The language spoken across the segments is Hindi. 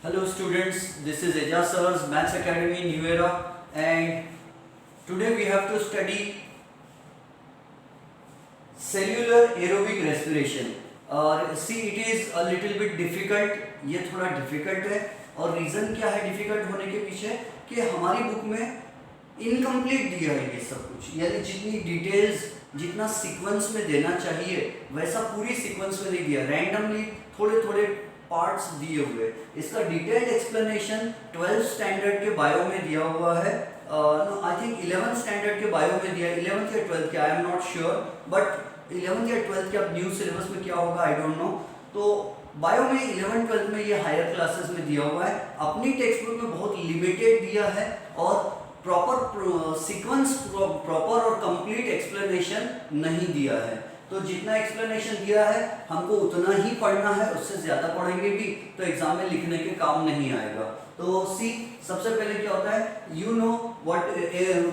Hello students, this is Ejaz Sir's Maths Academy New Era, and today we have to study cellular aerobic respiration. See, it is a little bit difficult. ये थोड़ा difficult है और reason क्या है difficult होने के पीछे कि हमारी बुक में इनकम्प्लीट दिया है ये सब कुछ, यानी जितनी डिटेल्स जितना सीक्वेंस में देना चाहिए वैसा पूरी सीक्वेंस में नहीं दिया, रैंडमली थोड़े थोड़े पार्ट्स दिए हुए। इसका डिटेल्ड एक्सप्लेनेशन 12th स्टैंडर्ड के बायो में दिया हुआ है। आई थिंक 11th स्टैंडर्ड के बायो में दिया, 11th या 12th के, I am not sure, but 11th या 12th के अब न्यू सिलेबस में क्या होगा आई डोंट नो। तो बायो में 11th 12th में ये हायर क्लासेस में दिया हुआ है, अपनी टेक्स्ट बुक में बहुत लिमिटेड दिया है और प्रॉपर सीक्वेंस प्रॉपर और कंप्लीट एक्सप्लेनेशन नहीं दिया है। तो जितना एक्सप्लेनेशन दिया है हमको उतना ही पढ़ना है, उससे ज़्यादा पढ़ेंगे भी तो एग्जाम में लिखने के काम नहीं आएगा। तो सी, सबसे पहले क्या होता है, you know what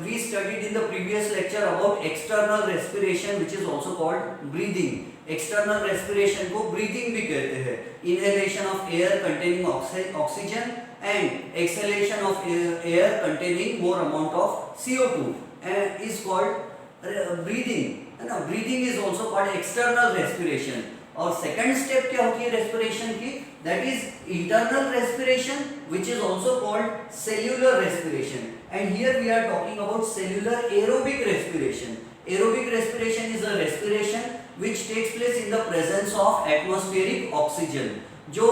we studied in the previous lecture about external respiration which is also called breathing. External respiration को ब्रीदिंग भी कहते हैं। Inhalation of air containing oxygen and exhalation of air containing more amount of CO2 and is called breathing, है ना। breathing is also called external respiration। और second step क्या होती है respiration की, that is internal respiration which is also called cellular respiration, and here we are talking about cellular aerobic respiration। aerobic respiration is a respiration which takes place in the presence of atmospheric oxygen। जो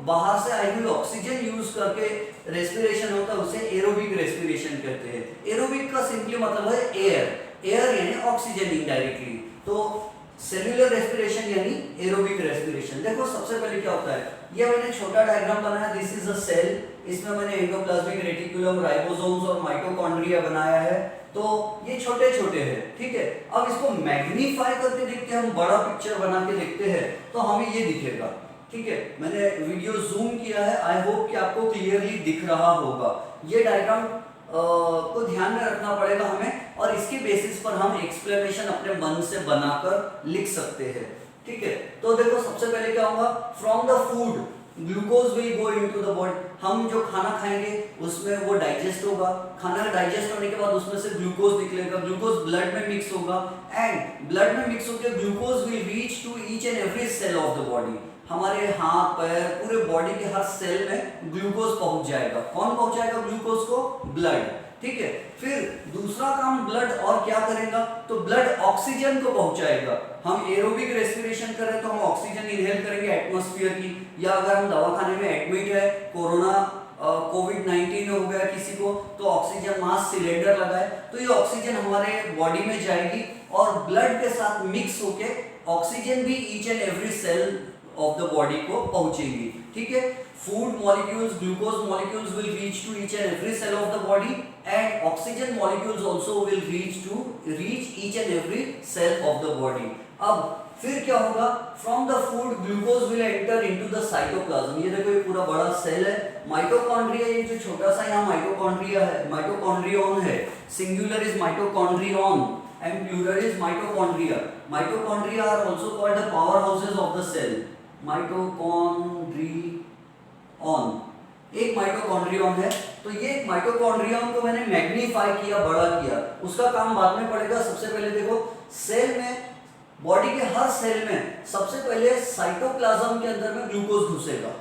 बाहर से आई हुई ऑक्सीजन यूज करके रेस्पिरेशन होता है उसे एरोबिक रेस्पिरेशन कहते हैं। एरोबिक का सिंपली मतलब है एयर, एयर यानी ऑक्सीजन इनडायरेक्टली। तो सेल्यूलर रेस्पिरेशन यानी एरोबिक रेस्पिरेशन। देखो सबसे पहले क्या होता है, ये मैंने छोटा डायग्राम बनाया, दिस इज अ सेल, इसमें मैंने एंडोप्लाज्मिक रेटिकुलम, राइबोसोम्स और माइटोकॉन्ड्रिया बनाया है। तो ये छोटे छोटे हैं, ठीक है। अब इसको मैग्नीफाई करके देखते हैं, हम बड़ा पिक्चर बना के देखते हैं तो हमें ये दिखेगा, ठीक है। मैंने वीडियो जूम किया है, आई होप कि आपको क्लियरली दिख रहा होगा। ये डायग्राम को ध्यान में रखना पड़ेगा हमें और इसके बेसिस पर हम एक्सप्लेनेशन अपने मन से बनाकर लिख सकते हैं, ठीक है। तो देखो सबसे पहले क्या होगा, from the food glucose will go into the body. हम जो खाना खाएंगे उसमें वो डाइजेस्ट होगा, खाना डाइजेस्ट होने के बाद उसमें से ग्लूकोज निकलेगा, ग्लूकोज ब्लड में मिक्स होगा एंड ब्लड में मिक्स होकर glucose will reach to each and every cell of the body. हमारे हाथ पैर पूरे बॉडी के हर सेल में ग्लूकोज पहुंच जाएगा। कौन पहुंचाएगा ग्लूकोज को? ब्लड, ठीक है। फिर दूसरा काम ब्लड और क्या करेगा, तो ब्लड ऑक्सीजन को पहुंचाएगा। हम एरोबिक रेस्पिरेशन कर रहे हैं तो हम ऑक्सीजन इनहेल करेंगे एटमॉस्फेयर की, या अगर हम दवाखाने में एडमिट है, कोरोना कोविड-19 हो गया किसी को, तो ऑक्सीजन मास्क सिलेंडर लगाए तो ये ऑक्सीजन हमारे बॉडी में जाएगी और ब्लड के साथ मिक्स होके ऑक्सीजन भी each and every cell of the body को पहुंचेगी, ठीक है। Food molecules, glucose molecules will reach to each and every cell of the body and oxygen molecules also will reach each and every cell of the body. अब फिर क्या होगा, from the food glucose will enter into the cytoplasm. ये देखो ये पूरा बड़ा सेल है, माइटोकॉन्ड्रिया, ये जो छोटा सा यहाँ माइटोकॉन्ड्रिया है, माइटोकॉन्ड्रियन है, singular is mitochondrion and plural is mitochondria। Mitochondria are also called the powerhouses of the cell। Mitochondrion, एक माइटोकॉन्ड्रियन है, तो ये माइटोकॉन्ड्रियन को मैंने मैग्नीफाई किया, बड़ा किया, उसका काम बाद में पड़ेगा। सबसे पहले देखो सेल में, बॉडी के हर सेल में सबसे पहले साइटोप्लाज्म के अंदर में ग्लूकोज घुसेगा।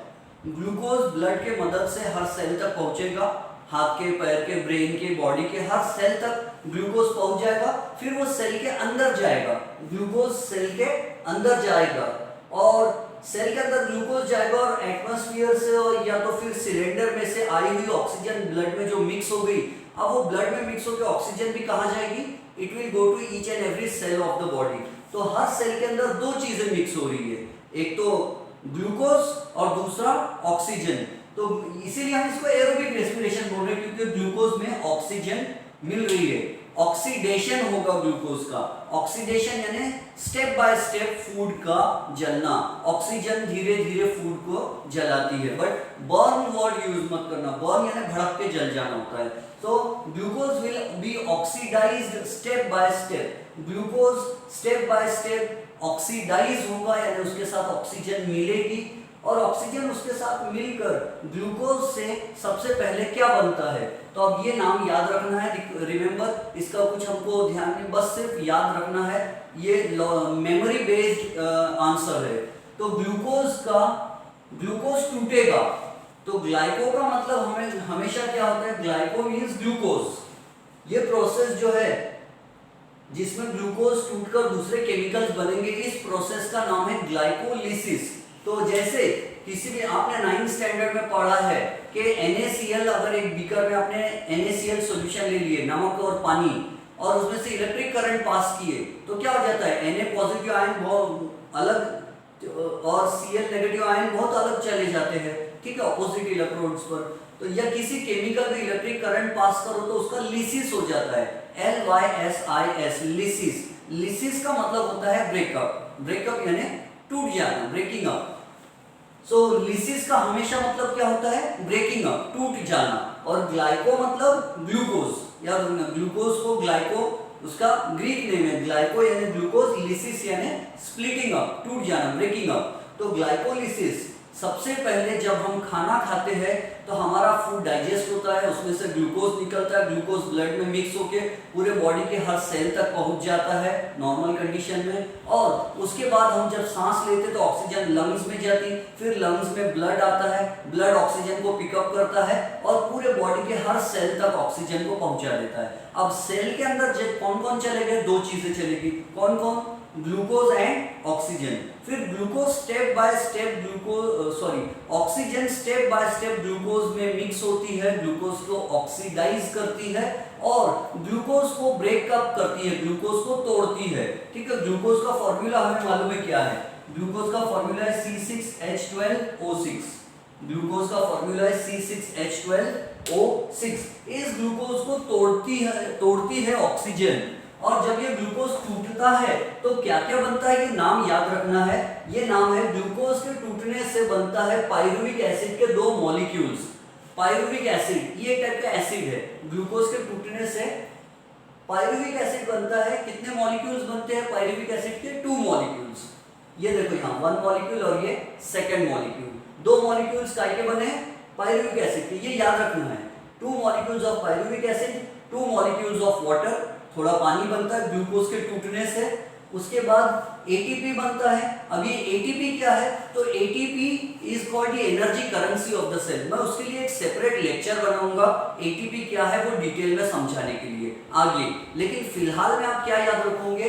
ग्लूकोज ब्लड के मदद से हर सेल तक पहुंचेगा, हाथ के, पैर के, ब्रेन के, बॉडी के हर सेल तक ग्लूकोज पहुंच जाएगा। फिर वो सेल के अंदर जाएगा, ग्लूकोज सेल के अंदर जाएगा और सेल के अंदर ग्लूकोज जाएगा और एटमॉस्फेयर से या तो फिर सिलेंडर में से आई हुई ऑक्सीजन ब्लड में जो मिक्स हो गई, अब वो ब्लड में मिक्स होकर ऑक्सीजन भी कहाँ जाएगी, it will go to each and every cell of the body. तो हर सेल के अंदर दो चीजें मिक्स हो रही है, एक तो ग्लूकोज और दूसरा ऑक्सीजन। तो इसीलिए हम इसको एरोबिक रेस्पिरेशन बोल रहे हैं, क्योंकि ग्लूकोज में ऑक्सीजन मिल रही है। ऑक्सीडेशन होगा ग्लूकोज का, ऑक्सीडेशन यानी स्टेप बाय स्टेप फूड का जलना, ऑक्सीजन धीरे धीरे फूड को जलाती है। बट बर्न वर्ड यूज मत करना, बर्न यानी भड़क के जल जाना होता है। तो glucose will be oxidised step by step, glucose step by step oxidise होगा यानी उसके साथ ऑक्सीजन मिलेगी और ऑक्सीजन उसके साथ मिलकर ग्लूकोज से सबसे पहले क्या बनता है। तो अब ये नाम याद रखना है, रिमेंबर, इसका कुछ हमको ध्यान नहीं, बस सिर्फ याद रखना है, ये मेमोरी बेस्ड आंसर है। तो ग्लूकोज टूटेगा तो ग्लाइको का मतलब हमें हमेशा क्या होता है, ग्लाइको मीन्स ग्लूकोज। ये प्रोसेस जो है जिसमें ग्लूकोज टूटकर दूसरे केमिकल्स बनेंगे, इस प्रोसेस का नाम है ग्लाइकोलिसिस। तो जैसे किसी भी आपने 9th स्टैंडर्ड में पढ़ा है कि NaCl, अगर एक बीकर में आपने NaCl सॉल्यूशन ले लिए, नमक और पानी, और उसमें से इलेक्ट्रिक करंट पास किए तो क्या हो जाता है, Na पॉजिटिव आयन बहुत अलग और Cl नेगेटिव आयन बहुत अलग चले जाते हैं, ठीक है, ऑपोजिट इलेक्ट्रोड्स पर। तो या किसी केमिकल में इलेक्ट्रिक करंट पास करो तो उसका लिसिस हो जाता है, LYSIS, लिसिस। लिसिस का मतलब होता है ब्रेकअप, ब्रेकअप यानी टूट जाना, ब्रेकिंग अप। सो लिसिस का हमेशा मतलब क्या होता है, ब्रेकिंग अप, टूट जाना। और ग्लाइको मतलब ग्लूकोज, याद रखना, ग्लूकोज को ग्लाइको, उसका ग्रीक नेम है ग्लाइको यानी ग्लूकोज, लिसिस यानी स्प्लिटिंग अप, टूट जाना, ब्रेकिंग अप। तो ग्लाइकोलिसिस सबसे पहले जब हम खाना खाते हैं तो हमारा फूड डाइजेस्ट होता है, उसमें से ग्लूकोज निकलता है, ग्लूकोज ब्लड में मिक्स होके पूरे बॉडी के हर सेल तक पहुंच जाता है नॉर्मल कंडीशन में। और उसके बाद हम जब सांस लेते तो ऑक्सीजन लंग्स में जाती, फिर लंग्स में ब्लड आता है, ब्लड ऑक्सीजन को पिकअप करता है और पूरे बॉडी के हर सेल तक ऑक्सीजन को पहुंचा देता है। अब सेल के अंदर जब कौन कौन चलेंगे, दो चीजें चलेगी, कौन कौन, ग्लूकोज एंड ऑक्सीजन। फिर glucose step by step oxygen step by step glucose में मिक्स होती है, ग्लूकोज को ऑक्सीडाइज करती है और ग्लूकोज को ब्रेकअप करती है, ग्लूकोज को तोड़ती है, ठीक है। ग्लूकोज का फॉर्मूला हमें मालूम है क्या है, ग्लूकोज का फॉर्मूला है C6H12O6, ग्लूकोज का फॉर्मूला है C6H12O6। इस ग्लूकोज को तोड़ती है ऑक्सीजन, और जब ये ग्लूकोज टूटता है तो क्या क्या बनता है, ये नाम याद रखना है, ये नाम है ग्लूकोज के टूटने से बनता है पाइरुविक एसिड के दो मॉलिक्यूल्स। पाइरुविक एसिड ये टाइप का एसिड है, ग्लूकोज के टूटने से पाइरुविक एसिड बनता है। कितने मॉलिक्यूल्स बनते हैं पाइरुविक एसिड के, 2 मॉलिक्यूल्स। ये देखो यहाँ 1 मॉलिक्यूल और ये सेकंड मॉलिक्यूल, 2 मॉलिक्यूल्स काय के बने, पाइरुविक एसिड के, ये याद रखना है। 2 molecules of pyruvic acid, 2 molecules of water, थोड़ा पानी बनता है ग्लूकोज के टूटने से। उसके बाद एटीपी बनता है। अब ये एटीपी क्या है, तो ATP is called the energy currency of the cell. मैं उसके लिए एक सेपरेट लेक्चर बनाऊंगा, एटीपी क्या है वो डिटेल में समझाने के लिए आगे। लेकिन फिलहाल में आप क्या याद रखोगे,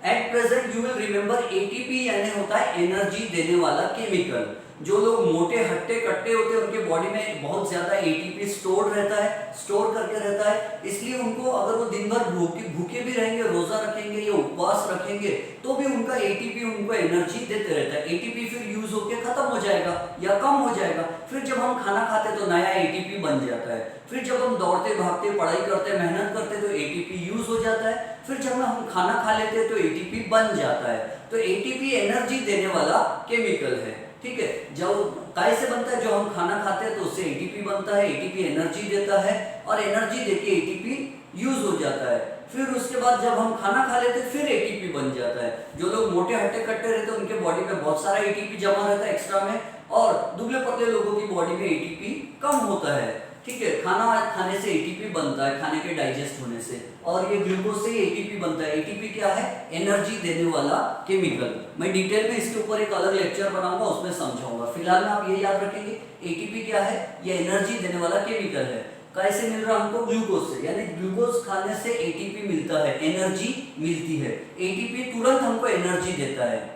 at present you will remember ATP यानी होता है एनर्जी देने वाला केमिकल। जो लोग मोटे हट्टे कट्टे होते हैं उनके बॉडी में बहुत ज्यादा एटीपी स्टोर रहता है, स्टोर करके रहता है, इसलिए उनको अगर वो दिन भर भूखे भी रहेंगे, रोजा रखेंगे या उपवास रखेंगे तो भी उनका एटीपी उनको एनर्जी देते रहता है। एटीपी फिर यूज होके खत्म हो जाएगा या कम हो जाएगा, फिर जब हम खाना खाते तो नया एटीपी बन जाता है, फिर जब हम दौड़ते भागते पढ़ाई करते मेहनत करते तो एटीपी यूज हो जाता है, फिर जब हम खाना खा लेते तो एटीपी बन जाता है। तो एटीपी एनर्जी देने वाला केमिकल है, ठीक है। जब काय से बनता है, जो हम खाना खाते हैं तो उससे एटीपी बनता है, एटीपी एनर्जी देता है और एनर्जी देके एटीपी यूज हो जाता है। फिर उसके बाद जब हम खाना खा लेते फिर एटीपी बन जाता है। जो लोग मोटे हट्टे कट्टे रहते हैं उनके बॉडी में बहुत सारा एटीपी जमा रहता है एक्स्ट्रा में, और दुबले पतले लोगों की बॉडी में एटीपी कम होता है, ठीक है। खाना खाने से एटीपी बनता है, खाने के डाइजेस्ट होने से, और ये ग्लूकोज से एटीपी बनता है। एटीपी क्या है, एनर्जी देने वाला केमिकल। मैं डिटेल में इसके ऊपर एक अलग लेक्चर बनाऊंगा, उसमें समझाऊंगा। फिलहाल में आप ये याद रखेंगे एटीपी क्या है, ये एनर्जी देने वाला केमिकल है। कैसे मिल रहा हमको, ग्लूकोज से, यानी ग्लूकोज खाने से एटीपी मिलता है, एनर्जी मिलती है। एटीपी तुरंत हमको एनर्जी देता है।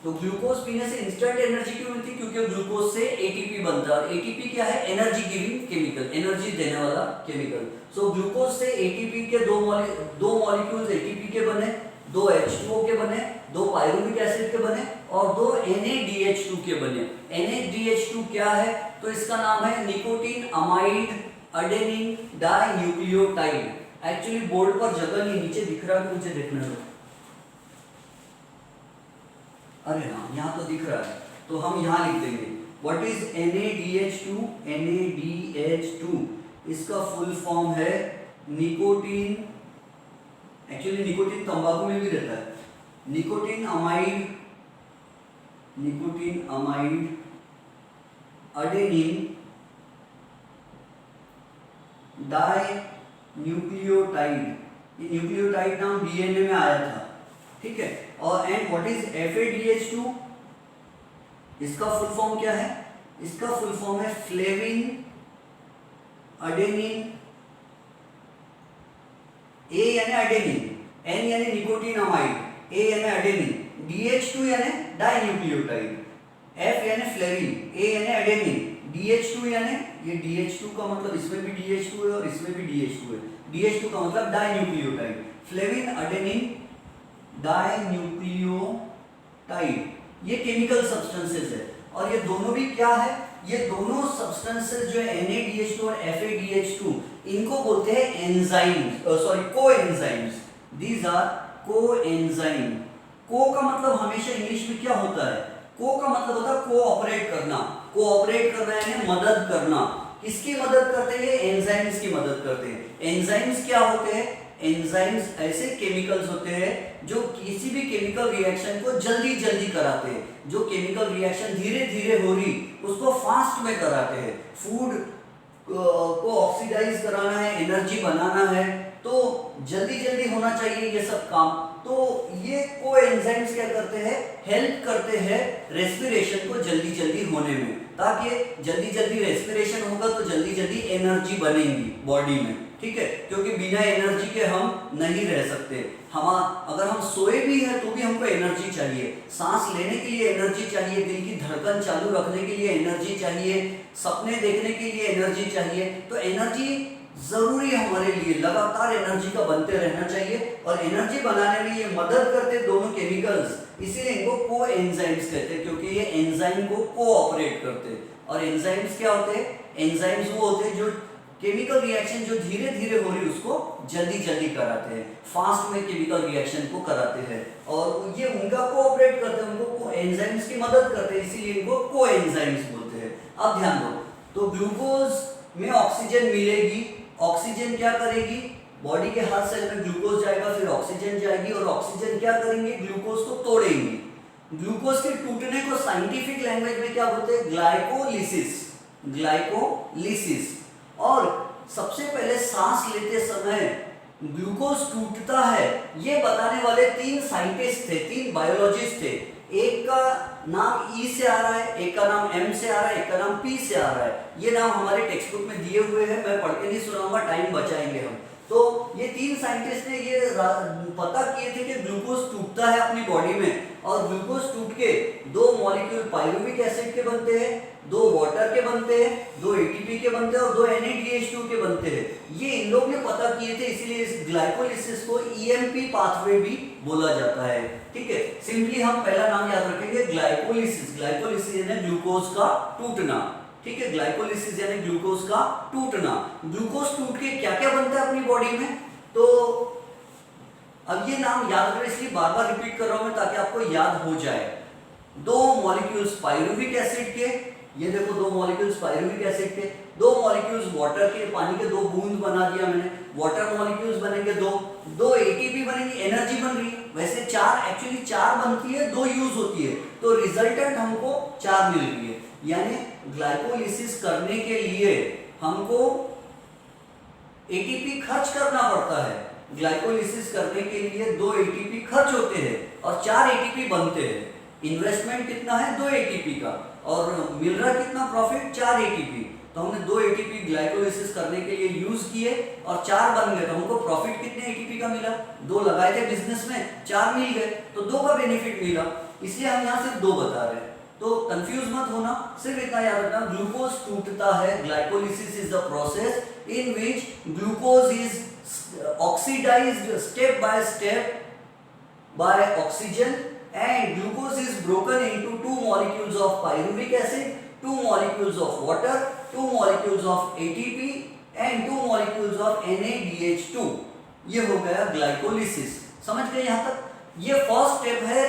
तो ग्लूकोज पीने से इंस्टेंट एनर्जी क्यों मिलती है, क्योंकि ग्लूकोज से एटीपी बनता है। एटीपी क्या है, एनर्जी गिविंग केमिकल, एनर्जी देने वाला केमिकल। सो ग्लूकोज से एटीपी के दो मॉलिक्यूल्स एटीपी के बने, 2 H2O के बने, 2 पाइरुविक एसिड के बने और 2 NADH2 के बने। NADH2 क्या है, तो इसका नाम है nicotine amide adenine dinucleotide. Actually board पर जगह नहीं, नीचे दिख रहा है, मुझे देखने दो। अरे हाँ, यहाँ तो दिख रहा है, तो हम यहाँ लिख देंगे व्हाट इज NADH2। NADH2 इसका फुल फॉर्म है निकोटीन, एक्चुअली निकोटीन तंबाकू में भी रहता है, nicotine amide adenine di nucleotide, ये न्यूक्लियोटाइड नाम डीएनए में आया था, ठीक है। और एंड व्हाट इज FADH2, इसका फुल फॉर्म क्या है? इसका फुल फॉर्म है फ्लेविन अडेनिन, ए यानी अडेनिन, एन यानी निकोटिनामाइड, ए यानी अडेनिन, DH2 यानी डाइन्यूक्लियोटाइड, F यानी फ्लेविन, ए यानी अडेनिन, DH2 यानी ये DH2 का मतलब इसमें भी DH2 है और इसमें भी DH2 है, DH2 का मतलब डाइन्यूक्लियोटाइड, फ्लेविन अडेनिन डाइन्यूक्लियोटाइड, ये केमिकल सब्सटेंसेस है। और ये दोनों भी क्या है? ये दोनों सब्सटेंसेस जो है NADH2 और FADH2, इनको बोलते हैं enzymes, sorry coenzymes. These are coenzyme. Co का मतलब हमेशा इंग्लिश में क्या होता है? को का मतलब होता है कोऑपरेट करना। कोऑपरेट करना यानी मदद करना। किसकी मदद करते हैं? एंजाइम्स की मदद करते हैं। एंजाइम्स क्या होते हैं? एंजाइम्स ऐसे केमिकल्स होते हैं जो किसी भी केमिकल रिएक्शन को जल्दी जल्दी कराते हैं, जो केमिकल रिएक्शन धीरे धीरे हो रही उसको फास्ट में कराते हैं। फूड को ऑक्सीडाइज कराना है, एनर्जी बनाना है, तो जल्दी जल्दी होना चाहिए ये सब काम। तो ये कोएंजाइम्स क्या करते हैं? हेल्प करते हैं रेस्पिरेशन को जल्दी जल्दी होने में, ताकि जल्दी जल्दी रेस्पिरेशन होगा तो जल्दी जल्दी एनर्जी बनेगी बॉडी में, ठीक है। क्योंकि बिना एनर्जी के हम नहीं रह सकते। हम अगर हम सोए भी हैं तो भी हमको एनर्जी चाहिए, सांस लेने के लिए एनर्जी चाहिए, दिल की धड़कन चालू रखने के लिए एनर्जी चाहिए, सपने देखने के लिए एनर्जी चाहिए। तो एनर्जी जरूरी है हमारे लिए, लगातार एनर्जी का बनते रहना चाहिए। और एनर्जी बनाने में ये मदद करते दोनों केमिकल्स, इसीलिए इनको कोएंजाइम्स कहते हैं, क्योंकि ये एंजाइम को कोऑपरेट करते हैं। और एंजाइम्स क्या होते हैं? एंजाइम्स वो होते हैं जो केमिकल रिएक्शन जो धीरे धीरे हो रही उसको जल्दी जल्दी कराते हैं, फास्ट में केमिकल रिएक्शन को कराते हैं। और ये उनका कोऑपरेट करते हैं, उनको एंजाइम्स की मदद करते हैं, इसीलिए इनको कोएंजाइम्स बोलते हैं। अब ध्यान दो, तो ग्लूकोज में ऑक्सीजन मिलेगी, ऑक्सीजन क्या करेगी? बॉडी के हर सेल में ग्लूकोज जाएगा, फिर ऑक्सीजन जाएगी, और ऑक्सीजन क्या करेंगे? ग्लूकोज को तोड़ेंगे। ग्लूकोज के टूटने को साइंटिफिक लैंग्वेज में क्या बोलते हैं? Glycolysis, glycolysis. और सबसे पहले सांस लेते समय ग्लूकोज टूटता है, ये बताने वाले 3 साइंटिस्ट थे, 3 बायोलॉजिस्ट थे। एक का नाम ई से आ रहा है, एक का नाम एम से आ रहा है, एक का नाम पी से आ रहा है। ये नाम हमारे टेक्स्ट बुक में दिए हुए हैं, मैं पढ़ के नहीं सुनाऊंगा, टाइम बचाएंगे हम। तो ये 3 साइंटिस्ट ने ये पता किए थे कि ग्लूकोज टूटता है अपनी बॉडी में, और ग्लूकोज टूट के 2 मॉलिक्यूल पायरुविक एसिड के बनते हैं, 2 वाटर के बनते हैं, 2 एटीपी के बनते हैं और 2 NADH2 के बनते हैं। ये इन लोग ने पता किए थे, इसीलिए इस ग्लाइकोलिसिस को EMP पाथवे भी बोला जाता है, ठीक है। सिंपली हम पहला नाम याद रखेंगे ग्लाइकोलिसिस। ग्लाइकोलिसिस यानी ग्लूकोज का टूटना, ठीक है। ग्लाइकोलिसिस यानी ग्लूकोज का टूटना। ग्लूकोज टूट के क्या क्या बनता है अपनी बॉडी में? तो अब ये नाम याद करें, इसलिए बार बार रिपीट कर रहा हूं मैं ताकि आपको याद हो जाए। 2 मॉलिक्यूल्स पायरुविक एसिड के, ये देखो 2 मॉलिक्यूल्स पायरुविक एसिड के, 2 मॉलिक्यूल्स वाटर के, पानी के 2 बूंद बना दिया मैंने, वाटर मॉलिक्यूल्स बनेंगे 2 ATP बनेंगी, एनर्जी बन रही है। वैसे 4 एक्चुअली 4 बनती है, 2 यूज होती है, तो रिजल्टेंट हमको 4 मिल रही है। यानी ग्लाइकोलिसिस करने के लिए हमको ATP खर्च करना पड़ता है। ग्लाइकोलिसिस करने के लिए 2 ATP खर्च होते हैं और 4 ATP बनते हैं। इन्वेस्टमेंट कितना है? 2 ATP का, और मिल रहा कितना प्रॉफिट? 4 ATP। तो हमने 2 ATP ग्लाइकोलिसिस करने के लिए यूज किए और 4 बन गए, तो हमको प्रॉफिट कितने ATP का मिला? 2 लगाए थे बिजनेस में, 4 मिल गए, तो 2 का बेनिफिट मिला, इसलिए हम यहाँ सिर्फ 2 बता रहे हैं। तो कंफ्यूज मत होना, सिर्फ इतना याद रखना, ग्लूकोज टूटता है। Glycolysis is the process in which glucose is oxidised step by step by oxygen, and glucose is broken into 2 molecules of pyruvic acid, 2 molecules of water, 2 molecules of ATP and 2 molecules of NADH2। ये हो गया ग्लाइकोलिसिस। समझ गए यहाँ तक? ये फर्स्ट स्टेप है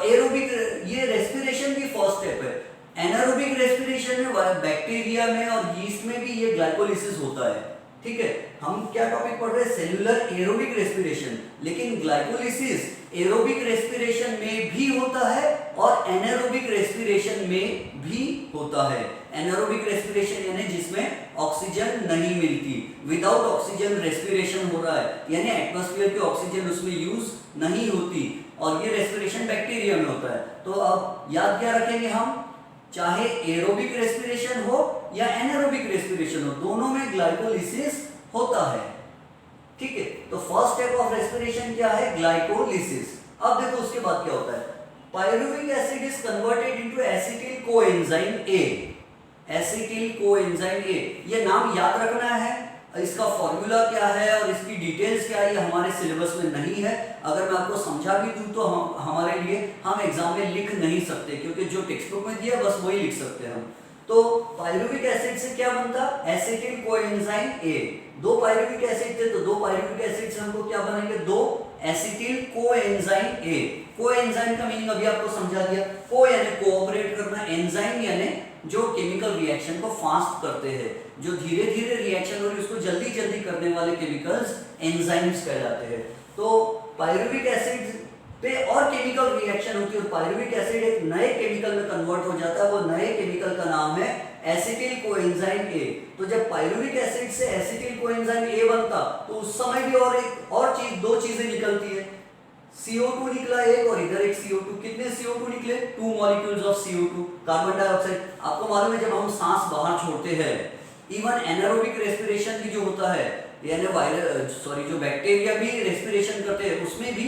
एरोबिक, ये रेस्पिरेशन भी फर्स्ट स्टेप है। एनारोबिक रेस्पिरेशन में बैक्टीरिया में और यीस्ट में भी ये ग्लाइकोलिसिस होता है, ठीक है, हम क्या टॉपिक पढ़ रहे हैं, सेल्यूलर एरोबिक रेस्पिरेशन। लेकिन ग्लाइकोलिसिस एरोबिक रेस्पिरेशन में भी होता है और एनारोबिक रेस्पिरेशन में भी होता है। एनारोबिक रेस्पिरेशन यानी जिसमें ऑक्सीजन नहीं मिलती, विदाउट ऑक्सीजन रेस्पिरेशन हो रहा है, यानी एटमॉस्फेयर की ऑक्सीजन उसमें यूज नहीं होती, और ये रेस्पिरेशन बैक्टीरिया में होता है। तो अब याद क्या रखेंगे हम, चाहे एरोबिक रेस्पिरेशन हो या एनारोबिक रेस्पिरेशन हो, दोनों में ग्लाइकोलिसिस होता है। ठीक है, तो फर्स्ट स्टेप ऑफ रेस्पिरेशन क्या है, ग्लाइकोलिसिस। अब देखो उसके बाद क्या होता है, pyruvic acid is converted into acetyl coenzyme A. Acetyl coenzyme A, ये नाम याद रखना है, इसका फॉर्मूला क्या है और इसकी डिटेल्स क्या है ये हमारे सिलेबस में नहीं है। अगर मैं आपको समझा भी दूं तो हमारे लिए हम एग्जाम में लिख नहीं सकते, क्योंकि जो टेक्स्ट बुक में दिया बस वही लिख सकते हैं हम। तो पायरुविक एसिड से क्या बनता, एसिटिल कोएंजाइम ए। दो पायरुविक एसिड थे तो दो पायरुविक एसिड से हमको क्या बनेंगे, दो एसिटिल कोएंजाइम ए। कोएंजाइम का मीनिंग अभी आपको समझा दिया, को यानी कोऑपरेट करना, एंजाइम यानी जो केमिकल रिएक्शन को फास्ट करते हैं, जो धीरे धीरे रिएक्शन हो रही है उसको जल्दी जल्दी करने वाले केमिकल्स एंजाइम्स कहलाते हैं। तो पायरुविक एसिड पे और केमिकल रिएक्शन होती है और पायरुविक एसिड एक नए केमिकल में कन्वर्ट हो जाता है, वो नए केमिकल का नाम है एसिटिल कोएंजाइम ए। तो जब पायरुविक एसिड से एसिटिल कोएंजाइम ए बनता तो उस समय भी और चीज, दो चीजें निकलती है, CO2 निकला एक और इधर एक CO2। कितने CO2 निकले, 2 molecules of CO2, carbon dioxide. आपको मालूम है जब हम सांस बाहर छोड़ते हैं, इवन एनारोबिक रेस्पिरेशन भी जो होता है, यानी जो बैक्टीरिया भी रेस्पिरेशन करते हैं उसमें भी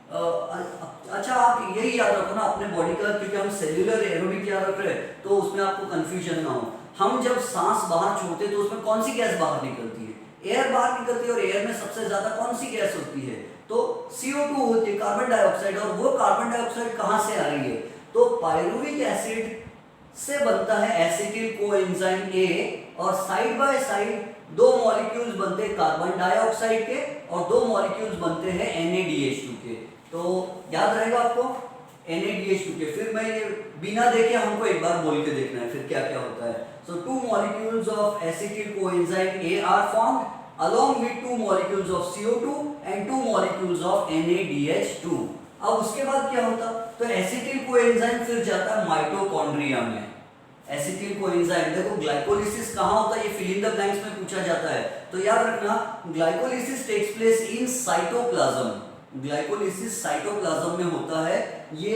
अच्छा आप यही याद रखो ना अपने बॉडी का, क्योंकि हम सेल्यूलर एरोबिक याद रख रहे हैं तो उसमें आपको कंफ्यूजन ना हो। हम जब सांस बाहर छोड़ते हैं तो उसमें कौन सी गैस बाहर निकलती है, एयर बाहर निकलती है, और एयर में सबसे ज्यादा कौन सी गैस होती है, तो CO2 होती है, कार्बन डाइऑक्साइड। और वो कार्बन डाइऑक्साइड कहां से आ रही है, तो पायरुविक एसिड से बनता है एसिटिल कोएंजाइम ए, और साइड बाय साइड दो मॉलिक्यूल्स बनते हैं कार्बन डाइऑक्साइड के और दो मॉलिक्यूल्स बनते हैं NaDH2 के। तो याद रहेगा आपको NaDH2 के। फिर मैं ये बिना देखे हमको एक बार बोल के देखना है फिर क्या क्या होता है। सो 2 molecules of acetyl coenzyme A are formed along with 2 molecules of CO2 and 2 molecules of NaDH2। अब उसके बाद क्या होता, तो एसिटिल कोएंजाइम फिर जाता है माइटोकॉन्ड्रिया में। एसिटिल कोएंजाइम, देखो ग्लाइकोलिसिस कहाँ होता है ये फिल इन द ब्लैंक्स में पूछा जाता है, तो याद रखना glycolysis takes place in cytoplasm. Glycolysis cytoplasm में होता है, ये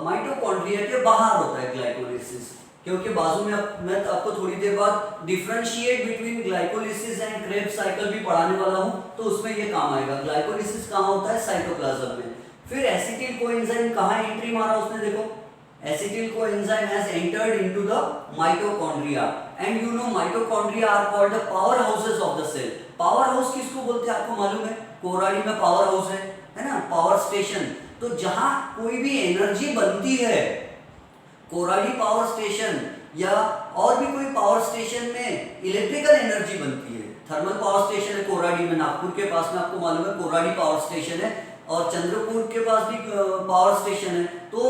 माइटोकॉन्ड्रिया के बाहर होता है ग्लाइकोलिसिस, क्योंकि बाजू में मैं आपको थोड़ी देर बाद differentiate between glycolysis and Krebs cycle भी पढ़ाने वाला हूं, तो उसमें ये काम आएगा। ग्लाइकोलिसिस कहाँ होता है, साइटोप्लाज्म में। फिर एसिटिल कोएंजाइम कहाँ एंट्री मारा उसने, देखो acetyl coenzyme has entered into the mitochondria, and you know mitochondria are called the power houses of the cell. Power house किसको बोलते हैं आपको मालूम है, कोराडी में पावर हाउस है ना, पावर स्टेशन। तो जहां कोई भी एनर्जी बनती है, कोराडी पावर स्टेशन या और भी कोई पावर स्टेशन में इलेक्ट्रिकल एनर्जी बनती है। थर्मल पावर स्टेशन है कोराडी में, नागपुर के पास में आपको मालूम है कोराडी पावर स्टेशन है, और चंद्रपुर के पास भी पावर स्टेशन है। तो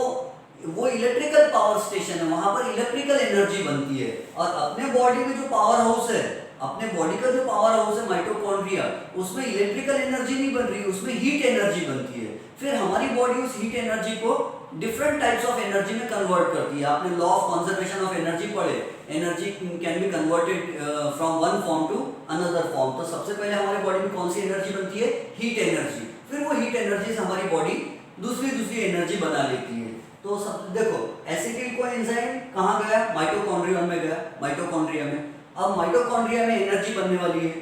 वो इलेक्ट्रिकल पावर स्टेशन है, वहां पर इलेक्ट्रिकल एनर्जी बनती है। और अपने बॉडी में जो पावर हाउस है, अपने बॉडी का जो पावर हाउस है माइटोकॉन्ड्रिया, उसमें इलेक्ट्रिकल एनर्जी नहीं बन रही, उसमें हीट एनर्जी बनती है। फिर हमारी बॉडी उस हीट एनर्जी को डिफरेंट टाइप्स ऑफ एनर्जी में कन्वर्ट करती है। आपने law of conservation of energy पढ़े, energy can be converted from one form to another form. तो सबसे पहले हमारे बॉडी में कौन सी एनर्जी बनती है, हीट एनर्जी। फिर वो हीट एनर्जी से हमारी बॉडी दूसरी एनर्जी बना लेती है। तो सब देखो एसिटिल कोएंजाइम कहाँ गया, माइटोकॉन्ड्रिया में गया, माइटोकॉन्ड्रिया में। अब माइटोकॉन्ड्रिया में एनर्जी बनने वाली है,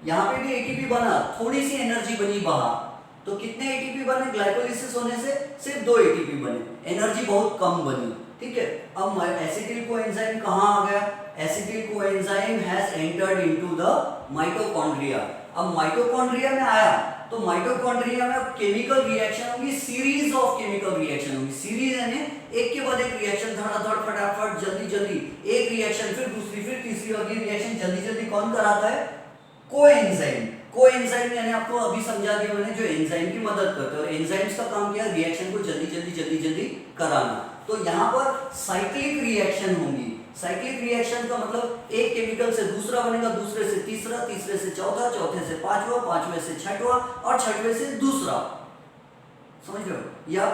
यहाँ पे भी ATP बना, थोड़ी सी एनर्जी बनी बाहर। तो कितने ATP बने, ग्लाइकोलिसिस होने से सिर्फ 2 ATP बने, एनर्जी बहुत कम बनी। ठीक है, अब एसिटिल कोएंजाइम कहाँ आ गया, acetyl coenzyme has entered into the mitochondria. अब माइटोकॉन्ड्रिया में आया तो माइटोकॉन्ड्रिया में केमिकल रिएक्शन होगी, सीरीज ऑफ केमिकल रिएक्शन होगी। सीरीज यानी एक के बाद एक रिएक्शन, धड़ाधड़ फटाफट जल्दी जल्दी एक रिएक्शन, फिर दूसरी, फिर तीसरी, और ये रिएक्शन जल्दी जल्दी कौन कराता है, कोएंजाइम। कोएंजाइम यानी आपको अभी समझा दिया मैंने, जो एंजाइम की मदद करते हैं, और एंजाइम्स का काम क्या है, रिएक्शन को जल्दी जल्दी कराना। तो यहाँ पर साइक्लिक रिएक्शन होंगी, साइक्लिक रिएक्शन का मतलब एक केमिकल से दूसरा बनेगा, दूसरे से तीसरा, तीसरे से चौथा, चौथे से पांचवा, पांचवे से छठवा और छठवे से दूसरा। समझ रहे हो? या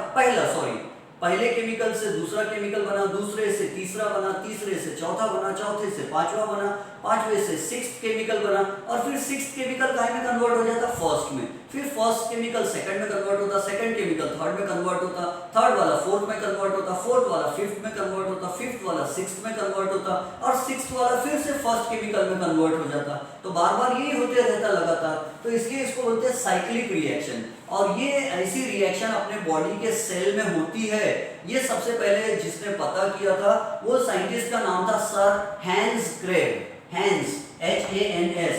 पहले केमिकल से दूसरा केमिकल बना, दूसरे से तीसरा बना, तीसरे से चौथा बना, चौथे से पांचवा बना, पांचवे से सिक्स्थ केमिकल बना और फिर सिक्स्थ केमिकल काहे में कन्वर्ट हो जाता? फर्स्ट में। फिर फर्स्ट केमिकल सेकंड में कन्वर्ट होता, सेकंड केमिकल थर्ड में कन्वर्ट होता, थर्ड वाला फोर्थ में कन्वर्ट होता, फोर्थ वाला फिफ्थ में कन्वर्ट होता, फिफ्थ वाला सिक्स्थ में कन्वर्ट होता और सिक्स्थ वाला फिर से फर्स्ट केमिकल में कन्वर्ट हो जाता। तो बार बार यही होते रहता लगातार, तो इसलिए इसको बोलते हैं साइक्लिक रिएक्शन। और ये ऐसी रिएक्शन अपने बॉडी के सेल में होती है। ये सबसे पहले जिसने पता किया था वो साइंटिस्ट का नाम था sir Hans Kreb, Hans H-A-N-S,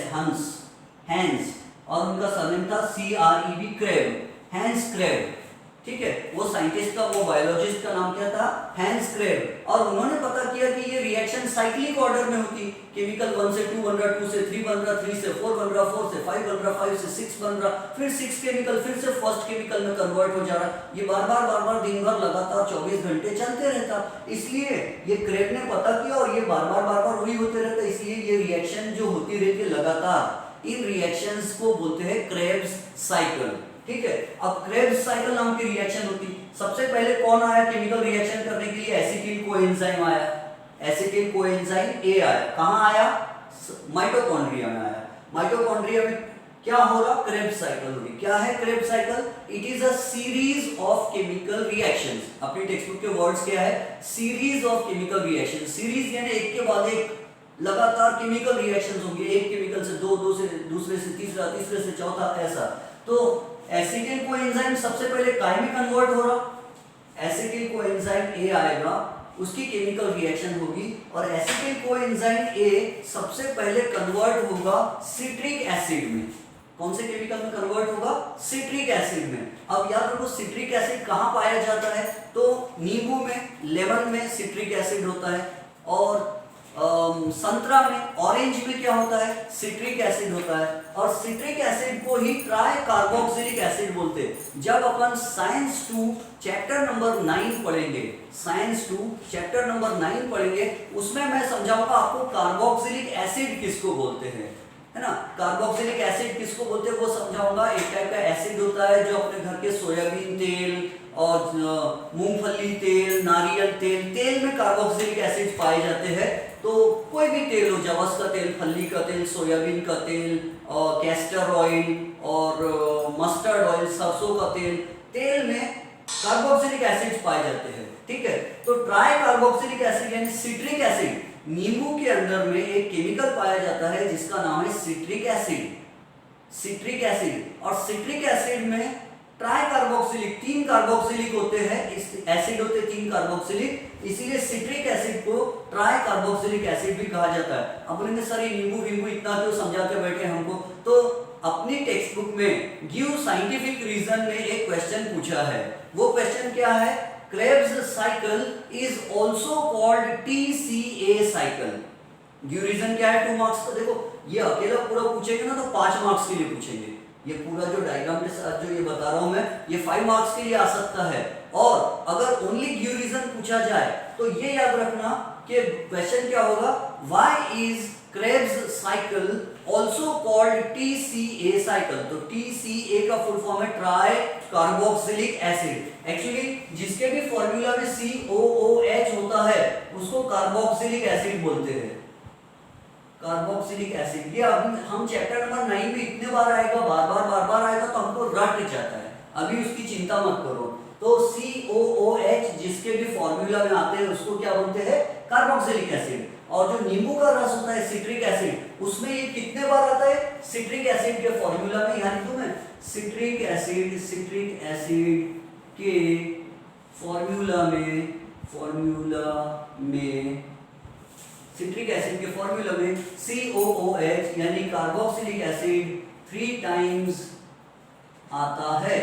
Hans, और उनका सरनेम था C-R-E-B, क्रेब, हैंस क्रेब। ठीक है, वो साइंटिस्ट का, वो बायोलॉजिस्ट का नाम क्या था? Hans Kreb. और उन्होंने पता किया कि ये रिएक्शन साइक्लिक ऑर्डर में होती। केमिकल 1 से 2 बन रहा, 2 से 3 बन रहा, 3 से 4 बन रहा, 4 से 5 बन रहा, 5 से 6 बन रहा, फिर 6 केमिकल फिर से फर्स्ट केमिकल में कन्वर्ट हो जा रहा। ये बार बार दिन भर लगातार 24 घंटे चलते रहता। इसलिए ये क्रेब ने पता किया और ये बार बार वही होते रहता। इसलिए ये रिएक्शन जो होती रहती है लगातार, इन रिएक्शंस को बोलते हैं क्रेब्स साइकिल। ठीक है, अब क्रेब्स साइकिल नाम की रिएक्शन होती। सबसे पहले कौन आया केमिकल रिएक्शन करने के लिए? एसिटिल कोएंजाइम आया, एसिटिल कोएंजाइम ए आया। कहां आया? माइटोकॉन्ड्रिया में आया। माइटोकॉन्ड्रिया में क्या हो रहा? क्रेब्स साइकिल हो रही। क्या है Krebs cycle? It is a series of chemical reactions. अपनी टेक्स्ट बुक के वर्ड्स क्या है? Series of chemical reaction. Series यानी एक के बाद एक लगातार केमिकल रिएक्शंस होंगे। एक केमिकल से दो, दो से दूसरे से तीसरा, तीसरे से चौथा, ऐसा। तो एसिटिल कोएंजाइम सबसे पहले काय में कन्वर्ट हो रहा? एसिटिल कोएंजाइम ए आएगा, उसकी केमिकल रिएक्शन होगी और एसिटिल कोएंजाइम ए सबसे पहले कन्वर्ट होगा सिट्रिक एसिड में। कौन से केमिकल में कन्वर्ट होगा? सिट्रिक एसिड में। अब याद रखो सिट्रिक एसिड कहां पाया जाता है? तो नींबू में, लेमन में सिट्रिक एसिड होता है और संतरा में, ऑरेंज में क्या होता है? सिट्रिक एसिड होता है। और सिट्रिक एसिड को ही ट्राई कार्बोक्सिलिक एसिड बोलते हैं। जब अपन साइंस 2 चैप्टर नंबर 9 पढ़ेंगे, साइंस 2 चैप्टर नंबर 9 पढ़ेंगे, उसमें मैं समझाऊंगा आपको कार्बोक्सिलिक एसिड किसको बोलते हैं, है ना। कार्बोक्सिलिक एसिड किसको बोलते हैं वो समझाऊंगा। एक टाइप का एसिड होता है जो अपने घर के सोयाबीन तेल और मूंगफली तेल, नारियल तेल, तेल में कार्बोक्सिलिक एसिड पाए जाते हैं। तो कोई भी तेल हो, जवस का तेल, फल्ली का तेल, सोयाबीन का तेल, और कैस्टर ऑयल और मस्टर्ड ऑयल, सरसों का तेल, तेल में कार्बोक्सिलिक एसिड पाए जाते हैं। ठीक है, तो ट्राई कार्बोक्सिलिक एसिड यानी सिट्रिक एसिड, नींबू के अंदर में एक केमिकल पाया जाता है जिसका नाम है सिट्रिक एसिड। सिट्रिक एसिड, और सिट्रिक एसिड में ट्राई कार्बोक्सिलिक, 3 कार्बोक्सिलिक होते हैं, एसिड होते 3 कार्बोक्सिलिक, इसीलिए सिट्रिक एसिड को ट्राई कार्बोक्सिलिक एसिड भी कहा जाता है। अब बोलेंगे सर ये नींबू वींबू इतना क्यों समझा के बैठे हमको? तो अपनी टेक्स्ट बुक में गिव साइंटिफिक रीजन में एक क्वेश्चन पूछा है। वो क्वेश्चन क्या है? Krebs cycle is also called TCA cycle. Give reason क्या है? 2 मार्क्स का। देखो ये अकेला पूरा पूछेंगे ना तो 5 मार्क्स के लिए पूछेंगे। ये पूरा जो डायग्राम के साथ जो ये बता रहा हूं मैं, ये 5 मार्क्स के लिए आ सकता है। और अगर ओनली गिव रीजन पूछा जाए तो ये याद रखना कि क्वेश्चन क्या होगा? Why is Krebs cycle also called TCA cycle. तो TCA का फुल फॉर्म है ट्राई कार्बोक्सिलिक एसिड। एक्चुअली जिसके भी फॉर्मूला में COOH होता है उसको कार्बोक्सिलिक एसिड बोलते हैं, कार्बोक्सिलिक एसिड। ये अभी हम चैप्टर नंबर 9 में इतने बार आएगा, बार बार आएगा तो हमको रट जाता है। अभी उसकी चिंता मत करो। तो COOH जिसके भी फॉर्मूला में आते हैं उसको क्या बोलते हैं? Carboxylic acid. और जो नींबू का रस होता है सिट्रिक एसिड, उसमें ये कितने बार आता है? सिट्रिक एसिड के फॉर्मूला में, यहाँ लिखूं मैं, सिट्रिक एसिड के फॉर्मूला में सिट्रिक एसिड के फॉर्मूला में COOH यानी कार्बोक्सिलिक एसिड 3 टाइम्स आता है।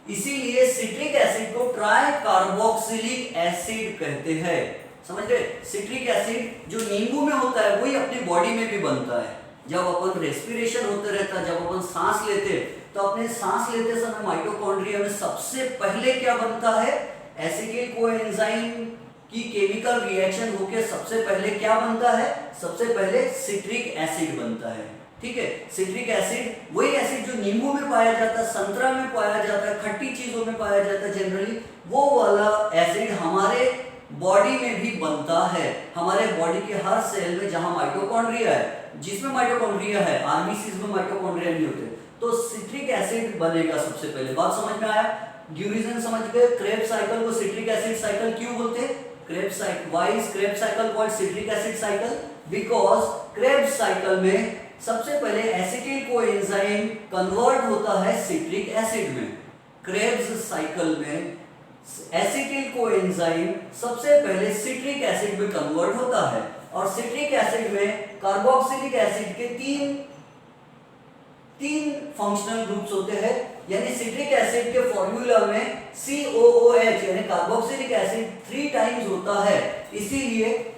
इसीलिए सिट्रिक एसिड को ट्राई कार्बोक्सिलिक एसिड कहते हैं। समझ गए? सिट्रिक एसिड जो नींबू में होता है वही अपनी बॉडी में भी बनता है। जब अपन रेस्पिरेशन होते रहता है, जब अपन सांस लेते तो अपने सांस लेते समय माइटोकॉन्ड्रिया में सबसे पहले क्या बनता है? एसिटिल कोएंजाइम की केमिकल रिएक्शन होके सबसे पहले क्या बनता है, सबसे पहले सिट्रिक एसिड बनता है। ठीक है, सिट्रिक एसिड वही एसिड जो नींबू में पाया जाता है, संतरा में पाया जाता है, खट्टी चीजों में पाया जाता है जनरली, वो वाला एसिड हमारे बॉडी में भी बनता है। हमारे बॉडी के हर सेल में जहां माइटोकॉन्ड्रिया है, जिसमें माइटोकॉन्ड्रिया है, आरबीसीज में माइटोकॉन्ड्रिया नहीं होते, तो सिट्रिक एसिड बनेगा सबसे पहले। बात समझ में आया? ड्यूरेशन समझ गए? क्रेब्स साइकिल को सिट्रिक एसिड साइकिल क्यों बोलते हैं? Krebs cycle, why is Krebs cycle called citric acid cycle? Because Krebs cycle में सबसे पहले एसिटिल कोएंजाइम कन्वर्ट होता है सिट्रिक एसिड में। क्रेब्स साइकिल में एसिटिल कोएंजाइम सबसे पहले सिट्रिक एसिड में कन्वर्ट होता है, और सिट्रिक एसिड में कार्बोक्सिलिक एसिड के तीन फंक्शनल ग्रुप्स होते हैं। यानी सिट्रिक एसिड के फॉर्मूला में COOH यानी कार्बोक्सिलिक एसिड 3 टाइम्स होता है, इसीलिए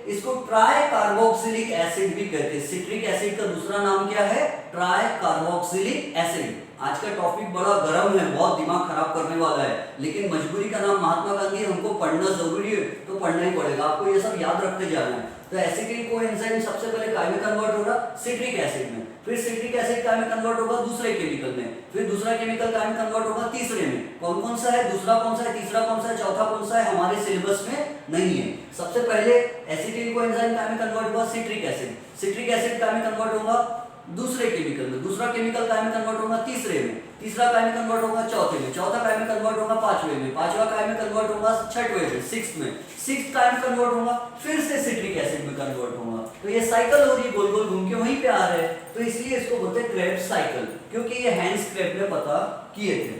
इसको ट्राई कार्बोक्सिलिक एसिड भी कहते हैं। सिट्रिक एसिड का दूसरा नाम क्या है? Try carboxylic acid. आज का टॉपिक बड़ा गर्म है, बहुत दिमाग खराब करने वाला है, लेकिन मजबूरी का नाम महात्मा गांधी, हमको पढ़ना जरूरी है तो पढ़ना ही पड़ेगा, आपको ये सब याद रखते जाना है। तो एसिटिल कोएंजाइम सबसे पहले काय में कन्वर्ट होगा? सिट्रिक एसिड में। फिर सिट्रिक एसिड काय में कन्वर्ट होगा? दूसरे केमिकल में। फिर दूसरा केमिकल काय में कन्वर्ट होगा? तीसरे में। कौन कौन सा है? दूसरा कौन सा है, तीसरा कौन सा है, चौथा कौन सा है, हमारे सिलेबस में नहीं है। सबसे पहले एसिटिल कोएंजाइम काय में कन्वर्ट हुआ? Citric acid. सिट्रिक एसिड काय में कन्वर्ट होगा? दूसरे केमिकल में। दूसरा केमिकल काय में कन्वर्ट होगा? तीसरे में। तीसरा काय में कन्वर्ट होगा? चौथे में। चौथा काय में कन्वर्ट होगा? पांचवे में। पांचवा काय में कन्वर्ट होगा? छठवें में, सिक्स्थ में। सिक्स्थ काय में कन्वर्ट होगा? फिर से सिट्रिक एसिड में कन्वर्ट होगा। तो ये साइकिल हो रही है, गोल गोल घूम के वहीं पे आ रहे हैं, तो इसलिए इसको बोलते हैं क्रेब्स साइकिल, क्योंकि ये हैंस क्रेब ने पता किए थे।